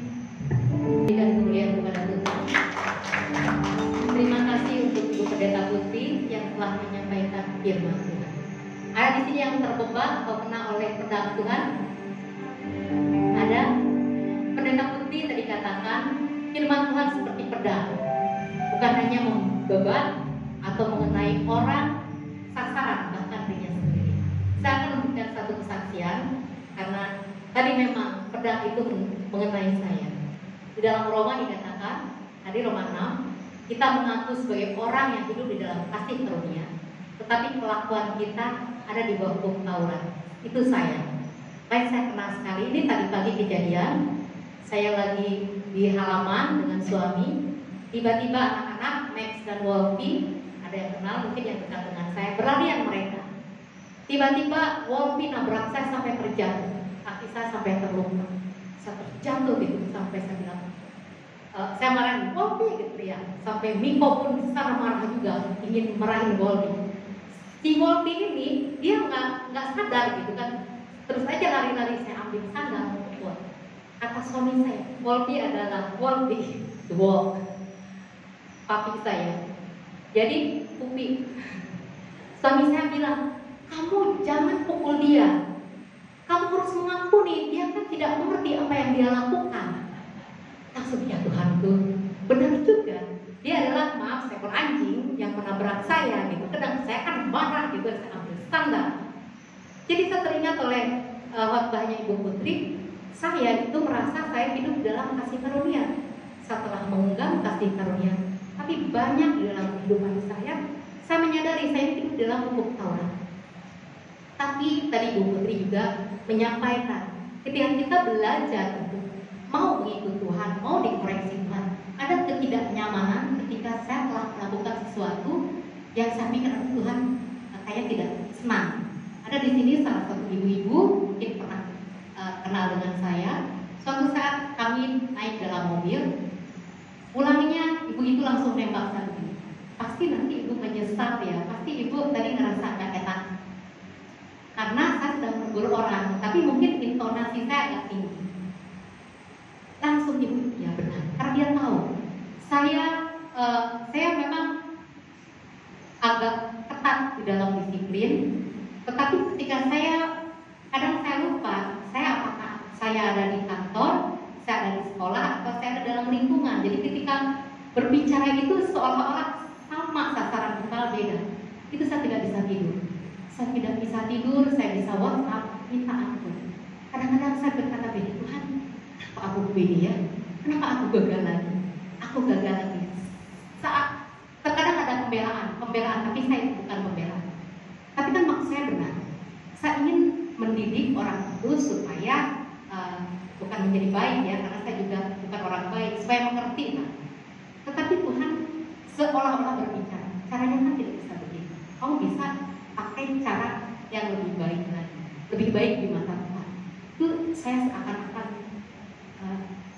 Dan kemuliaan kepada Tuhan. Terima kasih untuk Ibu Pendeta Putri yang telah menyampaikan firman Tuhan. Ada di sini yang terbeban atau kena oleh pedang Tuhan? Ada? Pendeta Putri tadi katakan firman Tuhan seperti pedang, bukan hanya membeban atau mengenai orang, sasaran, bahkan dirinya sendiri. Saya akan memberikan satu kesaksian karena tadi memang pedang itu mengenai saya. Di dalam Roma dikatakan, tadi Roma 6, kita mengaku sebagai orang yang hidup di dalam kasih karunia, tetapi kelakuan kita ada di bawah hukum Taurat. Itu saya. Baik, saya kenal sekali. Ini tadi pagi kejadian. Saya lagi di halaman dengan suami. Tiba-tiba anak-anak Max dan Wolfie, ada yang kenal mungkin yang dekat dengan saya, berlarian mereka. Tiba-tiba Wolfie nabrak saya sampai terjatuh, kaki saya sampai terluka, saya terjatuh gitu sampai saya bilang, saya marahin Wolfie gitu ya, sampai Miko pun sana marah juga ingin marahin Wolfie. Si Wolfie ini dia nggak sadar gitu kan, terus aja lari-lari, saya ambil sandal untuk kata suami saya, Wolfie adalah Wolfie the walk, papi saya. Jadi Upi, suami saya bilang, kamu jangan pukul dia, kamu harus mengampuni, dia kan tidak mengerti apa yang dia lakukan. Langsung ya Tuhanku, benar juga, dia adalah maaf seekor anjing yang menabrak saya gitu. Kadang saya kan marah gitu, saya ambil sandal. Jadi saya teringat oleh khotbahnya Ibu Putri, saya itu merasa saya hidup dalam kasih karunia. Setelah menggenggam kasih karunia, tapi banyak di dalam kehidupan saya menyadari saya hidup dalam hukum Taurat. Tapi tadi Bu Putri juga menyampaikan, ketika kita belajar untuk mau mengikut Tuhan, mau dikoreksi Tuhan, ada ketidaknyamanan ketika saya telah melakukan sesuatu yang saya pikir Tuhan kayak tidak senang. Ada di sini salah satu ibu-ibu mungkin pernah kenal dengan saya. Suatu saat kami naik dalam mobil, pulangnya ibu itu langsung nembak saya begini, pasti nanti ibu menyesal ya, pasti ibu tadi ngerasa gak enak karena saya sedang menegur orang, tapi mungkin intonasi saya agak tinggi. Langsung ibu, ya benar, karena dia tahu saya memang agak ketat di dalam disiplin, tetapi ketika kadang saya lupa, apakah saya ada di kantor, saya ada di sekolah, atau saya ada dalam lingkungan. Jadi ketika berbicara itu seolah-olah sama sasaran kita beda. Itu saya tidak bisa tidur. Saya tidak bisa tidur, saya bisa WhatsApp, minta ampun. Kadang-kadang saya berkata begini, Tuhan, kenapa aku begini ya? Kenapa aku gagal lagi? Aku gagal lagi. Saat terkadang ada pembelaan, tapi saya bukan pembelaan. Tapi kan maksud saya benar. Saya ingin mendidik orang itu supaya bukan menjadi baik ya, karena saya juga bukan orang baik, supaya mengerti kan. Tetapi Tuhan seolah-olah berbicara, caranya kan tidak bisa begitu. Kamu bisa pakai cara yang lebih baik lagi, lebih baik di mata Tuhan. Itu saya seakan-akan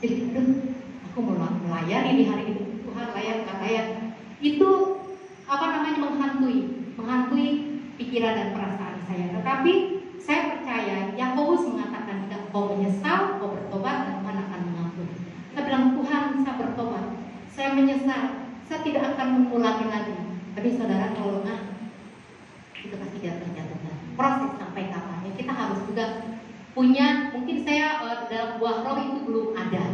jadi aku mau melayani di hari itu, Tuhan layak gak layak. Itu menghantui pikiran dan perasaan saya. Tetapi saya percaya Yakobus mengatakan, jika kau menyesal, kau bertobat, dan Tuhan akan mengampuni. Saya bilang, Tuhan, saya bertobat, saya menyesal, saya tidak akan mengulangi lagi. Tapi saudara, kalau itu pasti jatuh-jatuhkan. Proses sampai kapan? Ya, kita harus juga punya, mungkin saya dalam buah roh itu belum ada.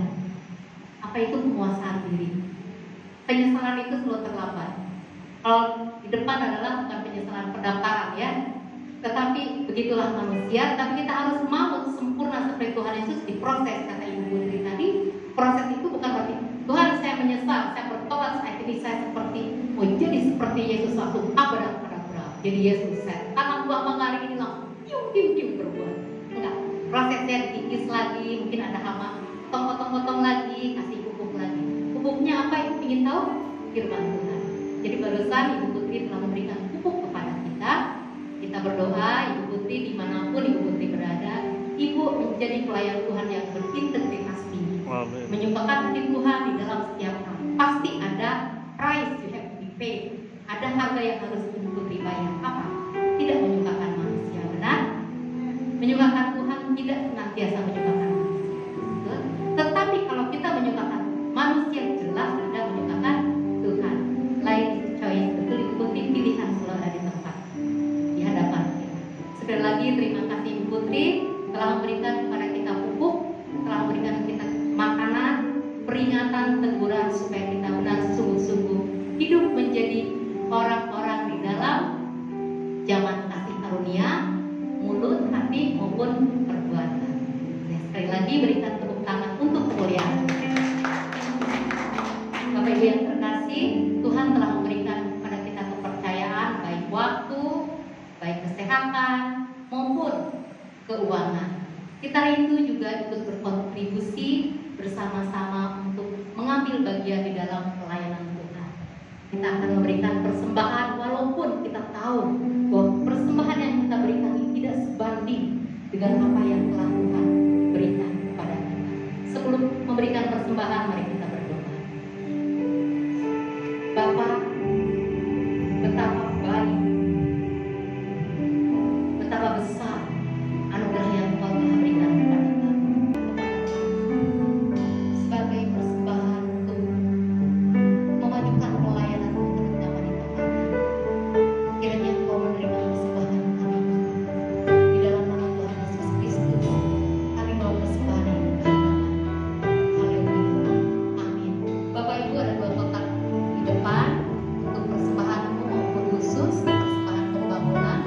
Apa itu penguasaan diri? Penyesalan itu selalu terlambat. Kalau di depan adalah bukan penyesalan pendaftaran ya, tetapi begitulah manusia. Tapi kita harus mau sempurna seperti Tuhan Yesus. Diproses, kata Ibu Putri tadi. Proses itu bukan berarti Tuhan saya menyesal, saya bertobat, saat ini saya jadi seperti Yesus waktu abrak-abrak. Jadi Yesus saya tanam buah mangga ini langsung tiung berbuah. Enggak, prosesnya dikikis lagi, mungkin ada hama, potong lagi, kasih pupuk lagi. Pupuknya apa? Ibu ingin tahu? Firman Tuhan. Jadi barusan Ibu Putri telah memberikan pupuk kepada kita. Kita berdoa, Ibu Putri dimanapun Ibu Putri berada, Ibu menjadi pelayan Tuhan yang berintegritas tinggi, menyukakan hati Tuhan di dalam setiap hal. Pasti ada price you have to be paid. Ada harga yang harus Ibu Putri bayar. Apa? Tidak menyukakan manusia, benar? Menyukakan Tuhan, tidak senantiasa menyukakan manusia. berikan tepuk tangan untuk kemuliaan. Bapak Ibu yang terkasih, Tuhan telah memberikan kepada kita kepercayaan baik waktu, baik kesehatan maupun keuangan. Kita rindu juga ikut berkontribusi bersama-sama untuk mengambil bagian di dalam pelayanan Tuhan. Kita akan memberikan persembahan walaupun kita tahu bahwa persembahan yang kita berikan ini tidak sebanding dengan apa yang telah Tuhan berikan kepada kita. Sebelum memberikan persembahan, mari kita berdoa. Bapa, betapa baik, betapa besar anugerah yang Engkau telah berikan kepada kami sebagai persembahan untuk memajukan pelayanan untuk wanita kami. Kiranya Engkau menerima persembahan kami di dalam nama Tuhan Yesus Kristus. Kami mau persembahan ini kepada Tuhan. Haleluya. Amin. Bapak Ibu, ada 2 kotak di depan untuk persembahan umum maupun khusus, persembahan pembangunan.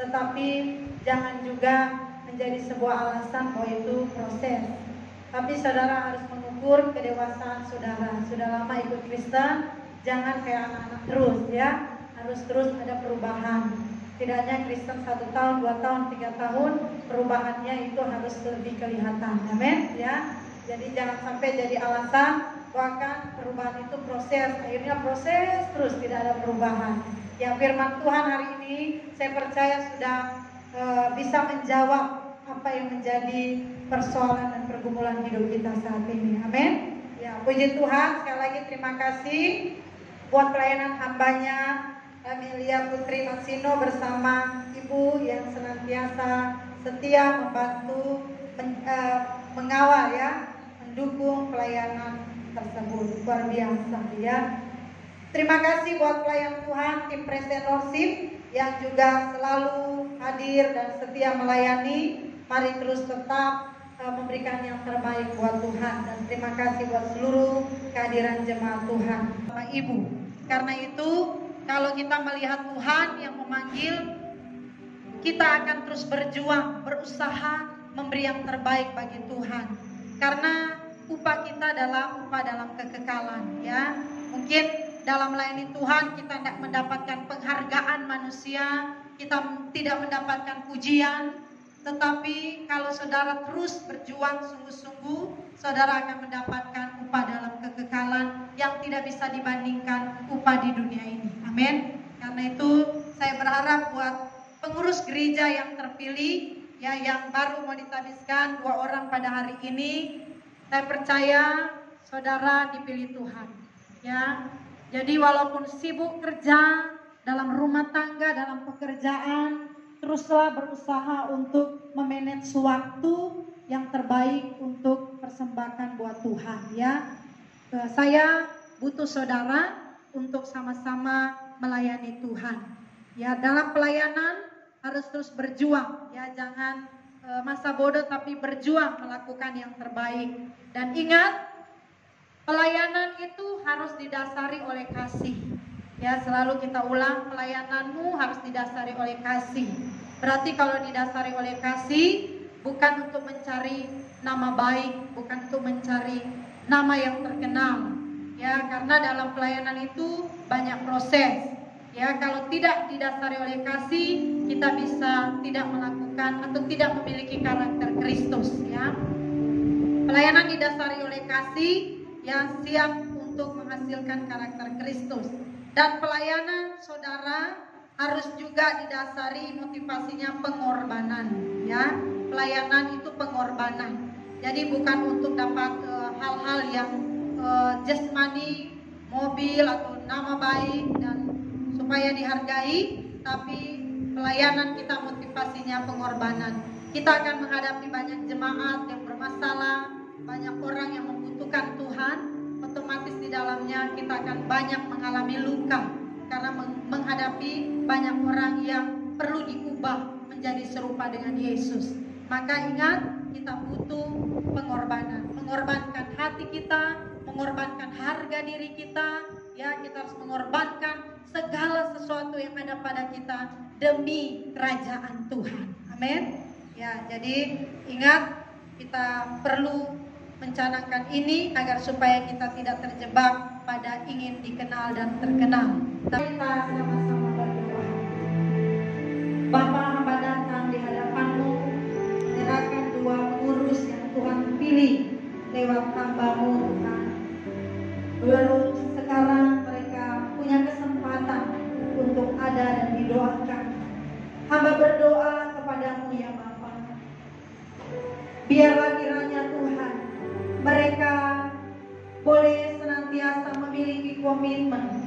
Tetapi jangan juga menjadi sebuah alasan bahwa itu proses. Tapi saudara harus mengukur kedewasaan saudara. Sudah lama ikut Kristen, jangan kayak anak-anak terus ya. Harus terus ada perubahan. Tidak hanya Kristen 1 tahun, 2 tahun, 3 tahun, perubahannya itu harus lebih kelihatan. Amin ya. Jadi jangan sampai jadi alasan bahkan perubahan itu proses. Akhirnya proses terus tidak ada perubahan. Ya, firman Tuhan hari ini saya percaya sudah bisa menjawab apa yang menjadi persoalan dan pergumulan hidup kita saat ini. Amin. Ya, puji Tuhan, sekali lagi terima kasih buat pelayanan hambanya Amelia Putri Maksino bersama Ibu yang senantiasa setia membantu mengawal ya, mendukung pelayanan tersebut. Luar biasa ya. Terima kasih buat pelayan Tuhan, tim Presiden Worship yang juga selalu hadir dan setia melayani. Mari terus tetap memberikan yang terbaik buat Tuhan. Dan terima kasih buat seluruh kehadiran jemaat Tuhan. Sama Ibu, karena itu kalau kita melihat Tuhan yang memanggil, kita akan terus berjuang, berusaha memberi yang terbaik bagi Tuhan. Karena upah kita adalah upah dalam kekekalan ya. Mungkin dalam melayani Tuhan kita tidak mendapatkan penghargaan manusia, kita tidak mendapatkan pujian, tetapi kalau saudara terus berjuang sungguh-sungguh, saudara akan mendapatkan upah dalam kekekalan yang tidak bisa dibandingkan upah di dunia ini. Amin. Karena itu saya berharap buat pengurus gereja yang terpilih ya, yang baru mau ditabiskan 2 orang pada hari ini, saya percaya saudara dipilih Tuhan ya. Jadi walaupun sibuk kerja dalam rumah tangga, dalam pekerjaan, teruslah berusaha untuk memanage waktu yang terbaik untuk persembahkan buat Tuhan ya. Saya butuh saudara untuk sama-sama melayani Tuhan. Ya, dalam pelayanan harus terus berjuang ya, jangan masa bodoh tapi berjuang melakukan yang terbaik. Dan ingat, pelayanan itu harus didasari oleh kasih. Ya, selalu kita ulang, pelayananmu harus didasari oleh kasih. Berarti kalau didasari oleh kasih, bukan untuk mencari nama baik, bukan untuk mencari nama yang terkenal. Ya, karena dalam pelayanan itu banyak proses. Ya, kalau tidak didasari oleh kasih, kita bisa tidak melakukan atau tidak memiliki karakter Kristus. Ya, pelayanan didasari oleh kasih yang siap untuk menghasilkan karakter Kristus. Dan pelayanan saudara harus juga didasari motivasinya pengorbanan. Ya, pelayanan itu pengorbanan. Jadi bukan untuk dapat hal-hal yang jasmani, mobil atau nama baik dan supaya dihargai, tapi pelayanan kita motivasinya pengorbanan. Kita akan menghadapi banyak jemaat yang bermasalah, banyak orang yang membutuhkan Tuhan, otomatis di dalamnya kita akan banyak mengalami luka karena menghadapi banyak orang yang perlu diubah menjadi serupa dengan Yesus. Maka ingat, kita butuh pengorbanan, mengorbankan hati kita, mengorbankan harga diri kita. Ya, kita harus mengorbankan segala sesuatu yang ada pada kita demi kerajaan Tuhan. Amin. Ya, jadi ingat, kita perlu mencanangkan ini agar supaya kita tidak terjebak pada ingin dikenal dan terkenal. Kita sama-sama berdoa. Bapa, hamba datang di hadapan-Mu, menyerahkan dua pengurus yang Tuhan pilih lewat hamba-Mu, Tuhan. Lalu sekarang mereka punya kesempatan untuk ada dan didoakan. Hamba berdoa kepada-Mu ya Bapa. Biarlah kiranya Tuhan, mereka boleh senantiasa memiliki komitmen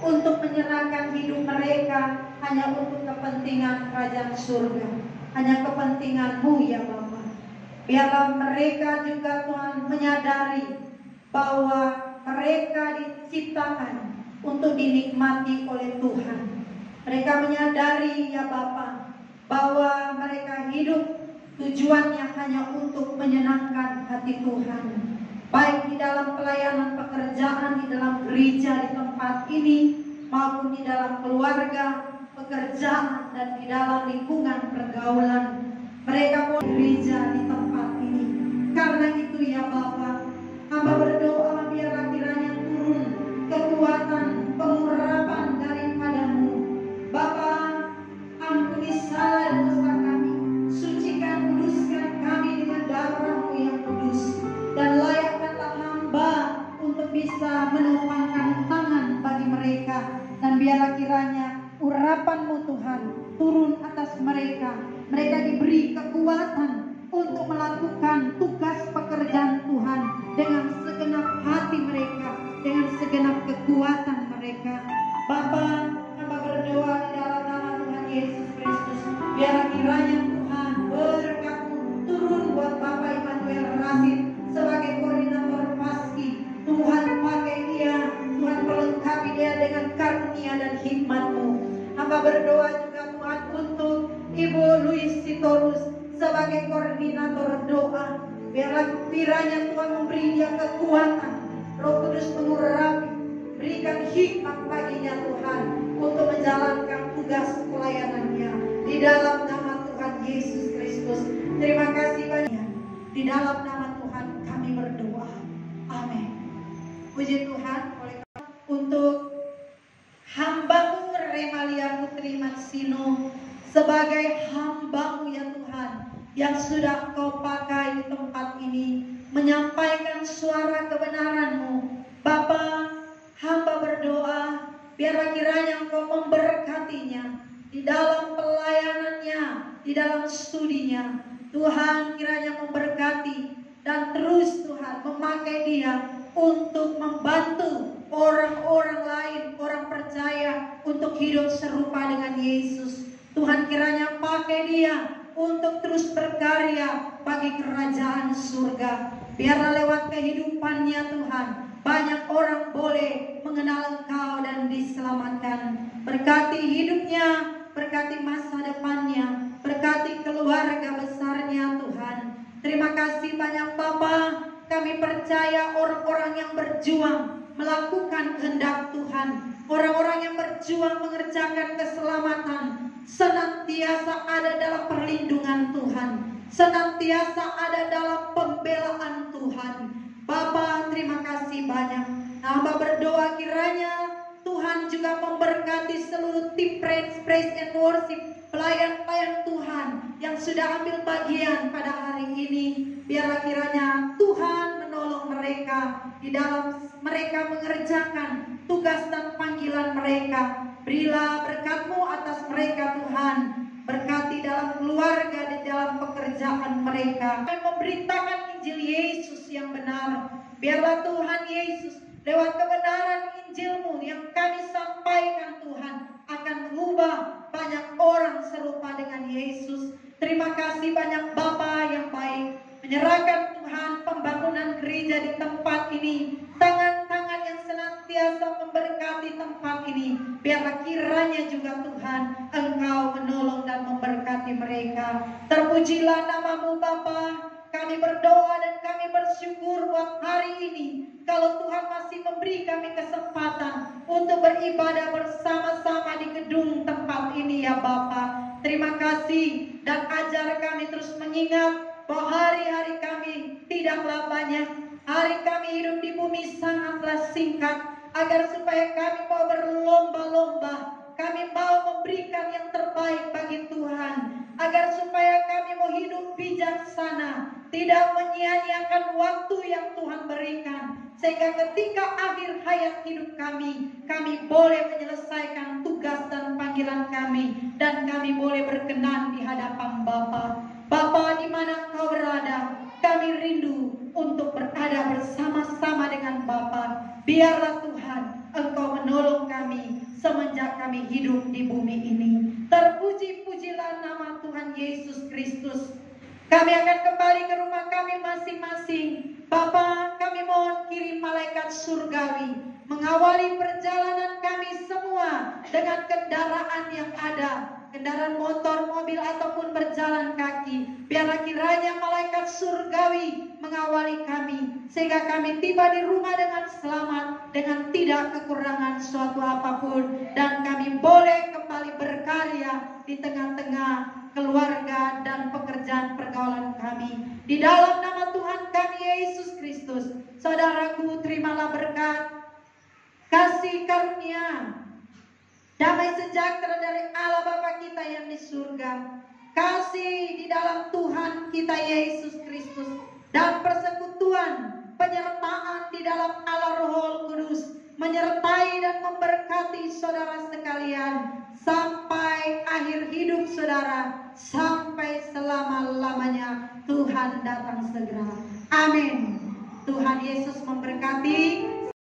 untuk menyerahkan hidup mereka hanya untuk kepentingan kerajaan surga, hanya kepentingan-Mu ya Bapa. Biarlah mereka juga Tuhan menyadari bahwa mereka diciptakan untuk dinikmati oleh Tuhan. Mereka menyadari ya Bapa bahwa mereka hidup tujuannya hanya untuk menyenangkan hati Tuhan. Baik di dalam pelayanan pekerjaan, di dalam gereja, di tempat ini, maupun di dalam keluarga, pekerjaan, dan di dalam lingkungan pergaulan. Mereka pun gereja di tempat ini. Karena itu ya Bapa, hamba berdoa biarlah kiranya turun kekuatan pengurapan daripada-Mu. Bapa, ampuni salah dan dosa kami, sucikan, kuduskan kami dengan darah-Mu yang kudus, dan layakkanlah hamba untuk bisa menopangkan tangan bagi mereka. Dan biarlah kiranya urapan-Mu Tuhan turun atas mereka. Mereka diberi kekuatan untuk melakukan tugas pekerjaan Tuhan dengan segenap hati mereka, dengan segenap kekuatan mereka. Bapa, hamba berdoa di dalam nama Tuhan Yesus Kristus, biarlah kiranya Tuhan berkat-Mu turun buat Bapak Immanuel Rasid sebagai koordinator Paski. Tuhan pakai dia, Tuhan pelengkapi dia dengan karunia dan hikmat-Mu. Hamba berdoa juga Tuhan untuk Ibu Louis Sitorus sebagai koordinator doa. Biarlah kiranya Tuhan memberi dia kekuatan, Roh Kudus mengurapi, berikan hikmat baginya Tuhan untuk menjalankan tugas pelayanannya di dalam nama Tuhan Yesus Kristus. Terima kasih banyak. Di dalam nama Tuhan kami berdoa. Amin. Puji Tuhan oleh untuk hamba-Mu Remalia Putri Marsino sebagai hamba-Mu ya Tuhan, yang sudah Kau pakai di tempat ini menyampaikan suara kebenaran-Mu. Bapa, hamba berdoa biarlah kiranya Engkau memberkatinya di dalam pelayanannya, di dalam studinya. Tuhan kiranya memberkati dan terus Tuhan memakai dia untuk membantu orang-orang lain, orang percaya untuk hidup serupa dengan Yesus. Tuhan kiranya pakai dia untuk terus berkarya bagi kerajaan surga. Biarlah lewat kehidupannya Tuhan, banyak orang boleh mengenal Engkau dan diselamatkan. Berkati hidupnya, berkati masa depannya, berkati keluarga besarnya Tuhan. Terima kasih banyak Bapa. Kami percaya orang-orang yang berjuang melakukan kehendak Tuhan orang-orang yang berjuang mengerjakan keselamatan senantiasa ada dalam perlindungan Tuhan, senantiasa ada dalam pembelaan Tuhan. Bapa, terima kasih banyak. Hamba berdoa kiranya Tuhan juga memberkati seluruh tim praise and worship, pelayan-pelayan Tuhan yang sudah ambil bagian pada hari ini. Biarlah kiranya Tuhan menolong mereka di dalam mereka mengerjakan tugas dan panggilan mereka. Berilah berkat-Mu atas mereka Tuhan. Berkati dalam keluarga, di dalam pekerjaan mereka. Kami memberitakan Injil Yesus yang benar. Biarlah Tuhan Yesus lewat kebenaran Injil-Mu yang kami sampaikan Tuhan akan mengubah banyak orang serupa dengan Yesus. Terima kasih banyak Bapa yang baik. Menyerahkan Tuhan pembangunan gereja di tempat ini. Tangan-tangan yang senantiasa memberkati tempat ini. Biarlah kiranya juga Tuhan Engkau menolong dan memberkati mereka. Terpujilah nama-Mu Bapa. Kami berdoa dan kami bersyukur buat hari ini. Kalau Tuhan masih memberi kami kesempatan untuk beribadah bersama-sama di gedung tempat ini ya Bapa. Terima kasih dan ajar kami terus mengingat bahwa hari-hari kami tidaklah banyak. Hari kami hidup di bumi sangatlah singkat. Agar supaya kami mau berlomba-lomba, kami mau memberikan yang terbaik bagi Tuhan. Agar supaya kami mau hidup bijaksana, tidak menyia-nyiakan waktu yang Tuhan berikan. Sehingga ketika akhir hayat hidup kami boleh menyelesaikan tugas dan panggilan kami. Dan kami boleh berkenan di hadapan Bapa. Bapa, di mana Engkau berada, kami rindu untuk berada bersama-sama dengan Bapa. Biarlah Tuhan Engkau menolong kami semenjak kami hidup di bumi ini. Terpuji-pujilah nama Tuhan Yesus Kristus. Kami akan kembali ke rumah kami masing-masing. Bapa, kami mohon kirim malaikat surgawi mengawali perjalanan kami semua dengan kendaraan yang ada, kendaraan motor, mobil ataupun berjalan kaki. Biarlah kiranya malaikat surgawi mengawali kami sehingga kami tiba di rumah dengan selamat, dengan tidak kekurangan suatu apapun, dan kami boleh kembali berkarya di tengah-tengah keluarga dan pekerjaan pergaulan kami. Di dalam nama Tuhan kami Yesus Kristus, saudaraku, terimalah berkat, kasih karunia, damai sejahtera dari Allah Bapa kita yang di surga, kasih di dalam Tuhan kita Yesus Kristus, dan persekutuan penyertaan di dalam Allah Roh Kudus menyertai dan memberkati saudara sekalian sampai akhir hidup saudara, sampai selama-lamanya Tuhan datang segera. Amin. Tuhan Yesus memberkati.